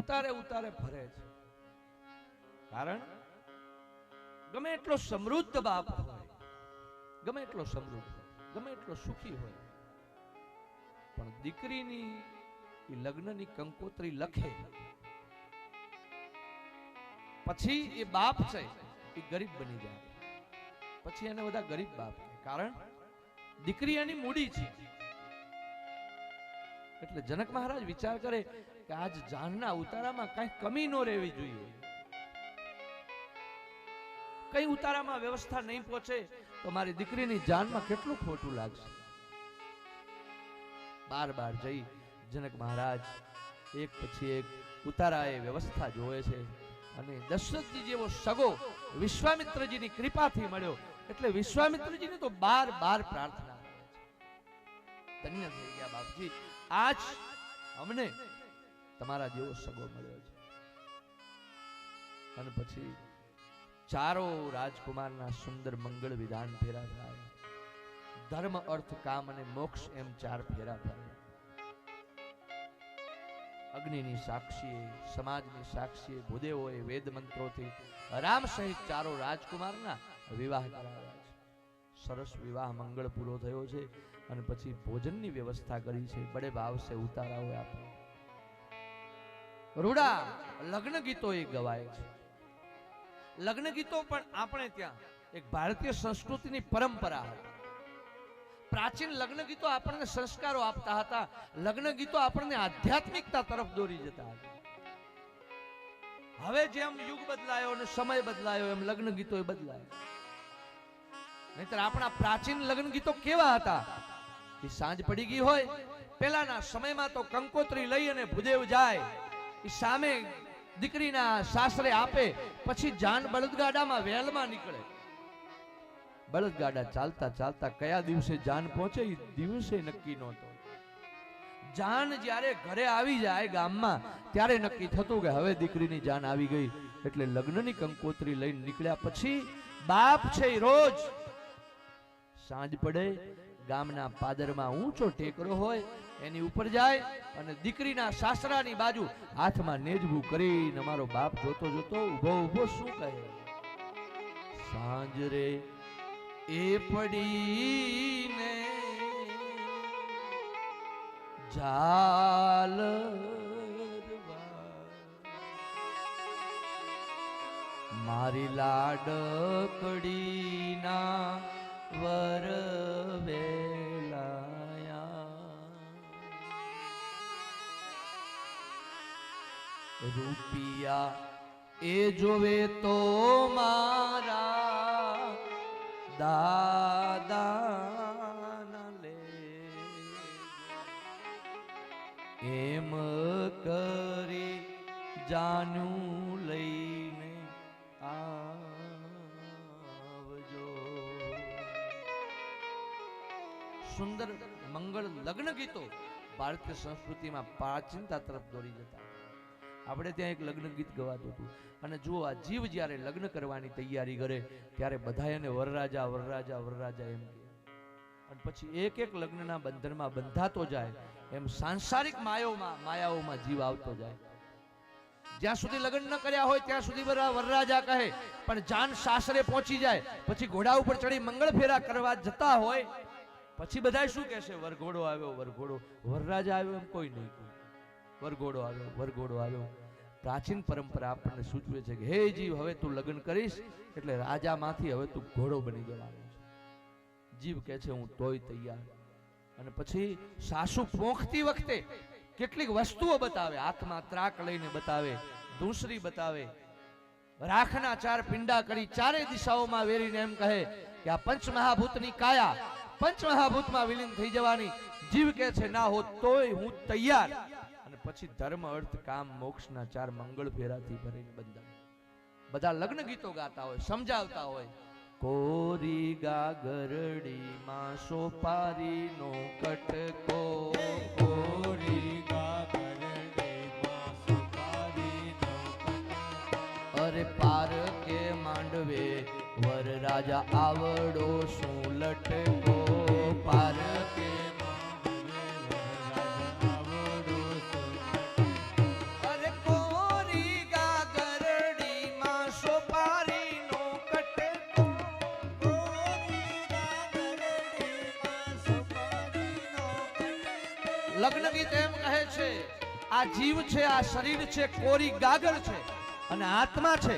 ઉતારે ઉતારે ફરે છે. કારણ ગમે એટલો સમૃદ્ધ બાપ હોય, ગમે એટલો સમૃદ્ધ હોય, ગમે એટલો સુખી હોય, પણ દીકરીની ઈ લગ્નની કંકોત્રી લખે પછી એ બાપ છે એ ગરીબ બની જાય. પછી એને બધા ગરીબ બાપ કહે. કારણ દીકરી એની મૂડી છે. એટલે જનક મહારાજ વિચાર કરે કે આજ જાનના ઉતારામાં કઈ કમી ન રહેવી જોઈએ. કઈ ઉતારામાં વ્યવસ્થા નહીં પહોંચે તો મારી દીકરીની જાનમાં કેટલું ખોટું લાગશે. બાર બાર જઈ જનક મહારાજ એક પછી એક ઉતારાએ વ્યવસ્થા જોવે છે અને દશરથજી જેવો સગો વિશ્વામિત્રજીની કૃપાથી મળ્યો એટલે વિશ્વામિત્રજીને તો બાર બાર પ્રાર્થના કરે છે. ધન્ય થઈ ગયા બાપજી, આજ અમને તમારા જેવો સગો મળ્યો છે. અને પછી ચારો રાજકુમારના સુંદર મંગળ વિધાન ફેરા થાય. ધર્મ અર્થ કામ અને મોક્ષ એમ 4 ફેરા થાય. અગ્નિની સાક્ષીએ, સમાજની સાક્ષીએ, ભૂદેવોએ વેદ મંત્રોથી રામ સહિત ચારો રાજકુમારના વિવાહ કરાવ્યા છે. સરસ વિવાહ મંગળ પૂરો થયો છે અને પછી ભોજનની વ્યવસ્થા કરી છે. બડે ભાવ સે ઉતારા હોય આપણે. રૂડા લગ્ન ગીતો એ ગવાય છે. લગ્ન ગીતો પણ આપણે ત્યાં એક ભારતીય સંસ્કૃતિની પરંપરા હતી. પ્રાચીન લગ્ન ગીતો આપણને સંસ્કારો આપતા હતા. લગ્ન ગીતો આપણને આધ્યાત્મિકતા તરફ દોરી જતા હતા. હવે જેમ યુગ બદલાયો અને સમય બદલાયો એમ લગ્ન ગીતો એ બદલાયા. નહીતર આપણા પ્રાચીન લગ્ન ગીતો કેવા હતા? એ સાંજ પડી ગઈ હોય, પેલાના સમયમાં તો કંકોત્રી લઈ અને ભૂદેવ જાય, એ સામે દીકરીના સાસરે આપે, પછી જાન બળદગાડામાં વેલમાં નીકળે. બળદગાડા ચાલતા ચાલતા કયા દિવસે જાન પહોંચે એ દિવસે નક્કી નહોતો. જાન જ્યારે ઘરે આવી જાય ગામમાં ત્યારે નક્કી થતું કે હવે દીકરીની જાન આવી ગઈ. એટલે લગ્નની કંકોત્રી લઈને નીકળ્યા પછી બાપ છે એ રોજ સાંજ પડે ગામના પાદરમાં ઊંચો ટેકરો હોય એની ઉપર જાય અને દીકરીના સાસરાની બાજુ હાથમાં નેજવું કરીને અમારો બાપ જોતો જોતો ઊભો ઊભો શું કહે? સાંજ રે એ પડીને ઝાલરવા મારી લાડકડીના વર વેલાયા રૂપિયા એ જોવે તો મારા દાદા લે એમ કરી જાનું લઈને આવજો. સુંદર મંગળ લગ્ન ગીતો ભારતીય સંસ્કૃતિમાં પ્રાચીનતા તરફ દોરી જતા. આપણે ત્યાં એક લગ્ન ગીત ગવાતું હતું અને જુઓ આ જીવ જ્યારે લગ્ન કરવાની તૈયારી કરે ત્યારે બધા એને વરરાજા વરરાજા વરરાજા એમ કહે. અને પછી એક એક લગ્નના બંધનમાં બંધાતો જાય એમ સાંસારિક માયાઓમાં જીવ આવતો જાય. જ્યાં સુધી લગ્ન ન કર્યા હોય ત્યાં સુધી વરરાજા કહે, પણ જાન સાસરે પહોંચી જાય પછી ઘોડા ઉપર ચડી મંગળ ફેરા કરવા જતા હોય પછી બધા શું કહેશે? વરઘોડો આવ્યો, વરઘોડો. વરરાજા આવ્યો એમ કોઈ નહીં કહે. વરઘોડો આવ્યો, વરઘોડો આવ્યો. પ્રાચીન પરંપરા આપણને સૂચવે છે કે હે જીવ, હવે તું લગ્ન કરીશ એટલે રાજામાંથી હવે તું ઘોડો બની જવાનો છે. જીવ કહે છે હું તોય તૈયાર. અને પછી સાસુ પોંખતી વખતે કેટલીક વસ્તુઓ બતાવે. હાથમાં ત્રાક લઈને બતાવે, ધૂંસરી બતાવે, રાખના 4 પિંડા કરી ચારે દિશાઓમાં વેરીને એમ કહે કે આ પંચમહાભૂતની કાયા પંચમહાભૂતમાં વિલીન થઈ જવાની. જીવ કહે છે ના હો તોય હું તૈયાર. અને પછી ધર્મ અર્થ કામ મોક્ષના 4 મંગળ ફેરાથી ભરીને બંધાય. બધા લગ્ન ગીતો ગાતા હોય, સમજાવતા હોય. કોરી ગાગરડી માં સોપારીનો કટકો,
કોરી ગાગરડી માં સોપારીનો કટકો.
અરે પાર કે માંડવે વર રાજા આવડો શું લટકો. પાર કે લગ્ન ગીત એમ કહે છે આ જીવ છે, આ શરીર છે, કોરી ગાગર છે અને આત્મા છે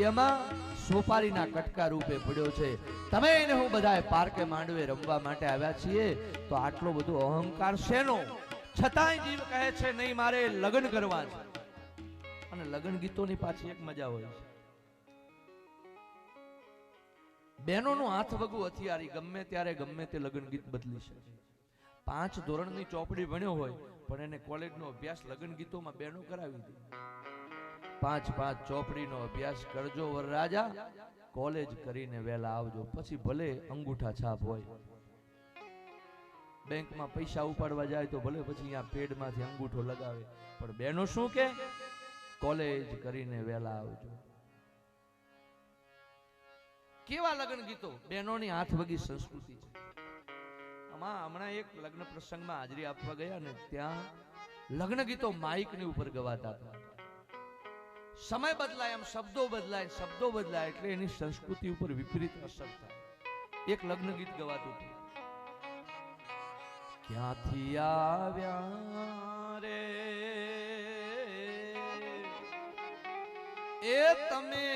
એમાં સોપારીના કટકા રૂપે પડ્યો છે. તમે એને હું બધાએ પાર્કે માંડવે રમવા માટે આવ્યા છીએ તો આટલો બધો અહંકાર શેનો? છતાંય જીવ કહે છે નહીં મારે લગ્ન કરવા છે. અને લગ્ન ગીતોની પાછી એક મજા હોય છે. બહેનોનું હાથ વગું હથિયારી ગમે ત્યારે ગમે તે લગ્ન ગીત બદલી શકે. 5 ધોરણની ચોપડી ભણ્યો હોય પણ એને કોલેજનો અભ્યાસ લગ્ન ગીતોમાં બહેનો કરાવી દે. 5 ચોપડીનો અભ્યાસ કરજો વરરાજા, કોલેજ કરીને વેલા આવજો. પછી ભલે અંગૂઠા છાપ હોય, બેંકમાં પૈસા ઉપાડવા જાય તો ભલે પછી અહીંયા પેડમાંથી અંગૂઠો લગાવે, પણ બહેનો શું કે કોલેજ કરીને વહેલા આવજો. કેવા લગ્ન ગીતો, બહેનોની હાથ વગી સંસ્કૃતિ છે. હમણાં એક લગ્ન પ્રસંગમાં હાજરી આપવા ગયા ને ત્યાં લગ્ન ગીતો માઇકની ઉપર ગવાતા હતા. સમય બદલાય એમ શબ્દો બદલાય એટલે એની સંસ્કૃતિ ઉપર વિપરીત અસર થાય. એક લગ્ન ગીત ગવાતું હતું. ક્યાંથી આવ્યા રે એ તમે,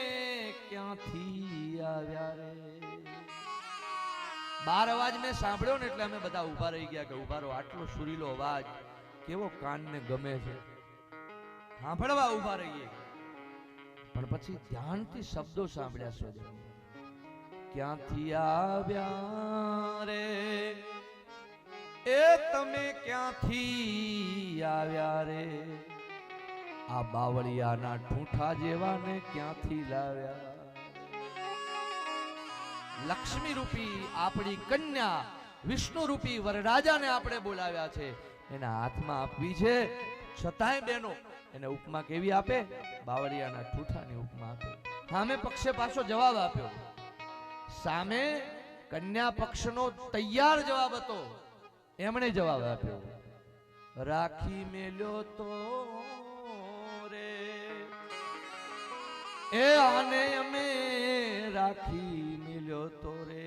ક્યાંથી આવ્યા રે. 12 અવાજ મેં સાંભળ્યો ને એટલે અમે બધા ઉભા રહી ગયા કે ઉભા રહો, આટલો સુરીલો અવાજ કેવો કાનને ગમે છે, સાંભળવા ઉભા રહીએ. પણ પછી ધ્યાનથી શબ્દો સાંભળ્યા સ્વજન. ક્યાંથી આવ્યા રે એ તમે, ક્યાંથી આવ્યા રે આ બાવળિયાના ઠૂઠા જેવાને ક્યાંથી લાવ્યા. લક્ષ્મી રૂપી આપણી કન્યા, વિષ્ણુ રૂપી વરરાજાને આપણે બોલાવ્યા છે, એના હાથમાં આપવી છે. છતાંય બેનો એને ઉપમા કેવી આપે? બાવળિયાના ઠૂઠાની ઉપમા આપે. સામે પક્ષે પાછો જવાબ આપ્યો. સામે કન્યા પક્ષનો તૈયાર જવાબ હતો. એમણે જવાબ આપ્યો, રાખી મેલ્યો તો રે એ આને અમે રાખી મેલ્યો તો રે,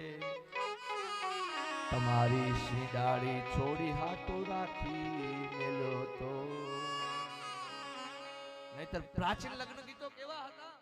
તમારી સીડાળી છોડી હાટો રાખી મેલ્યો તો. નહીતર પ્રાચીન લગ્ન ગીતો કેવા હતા?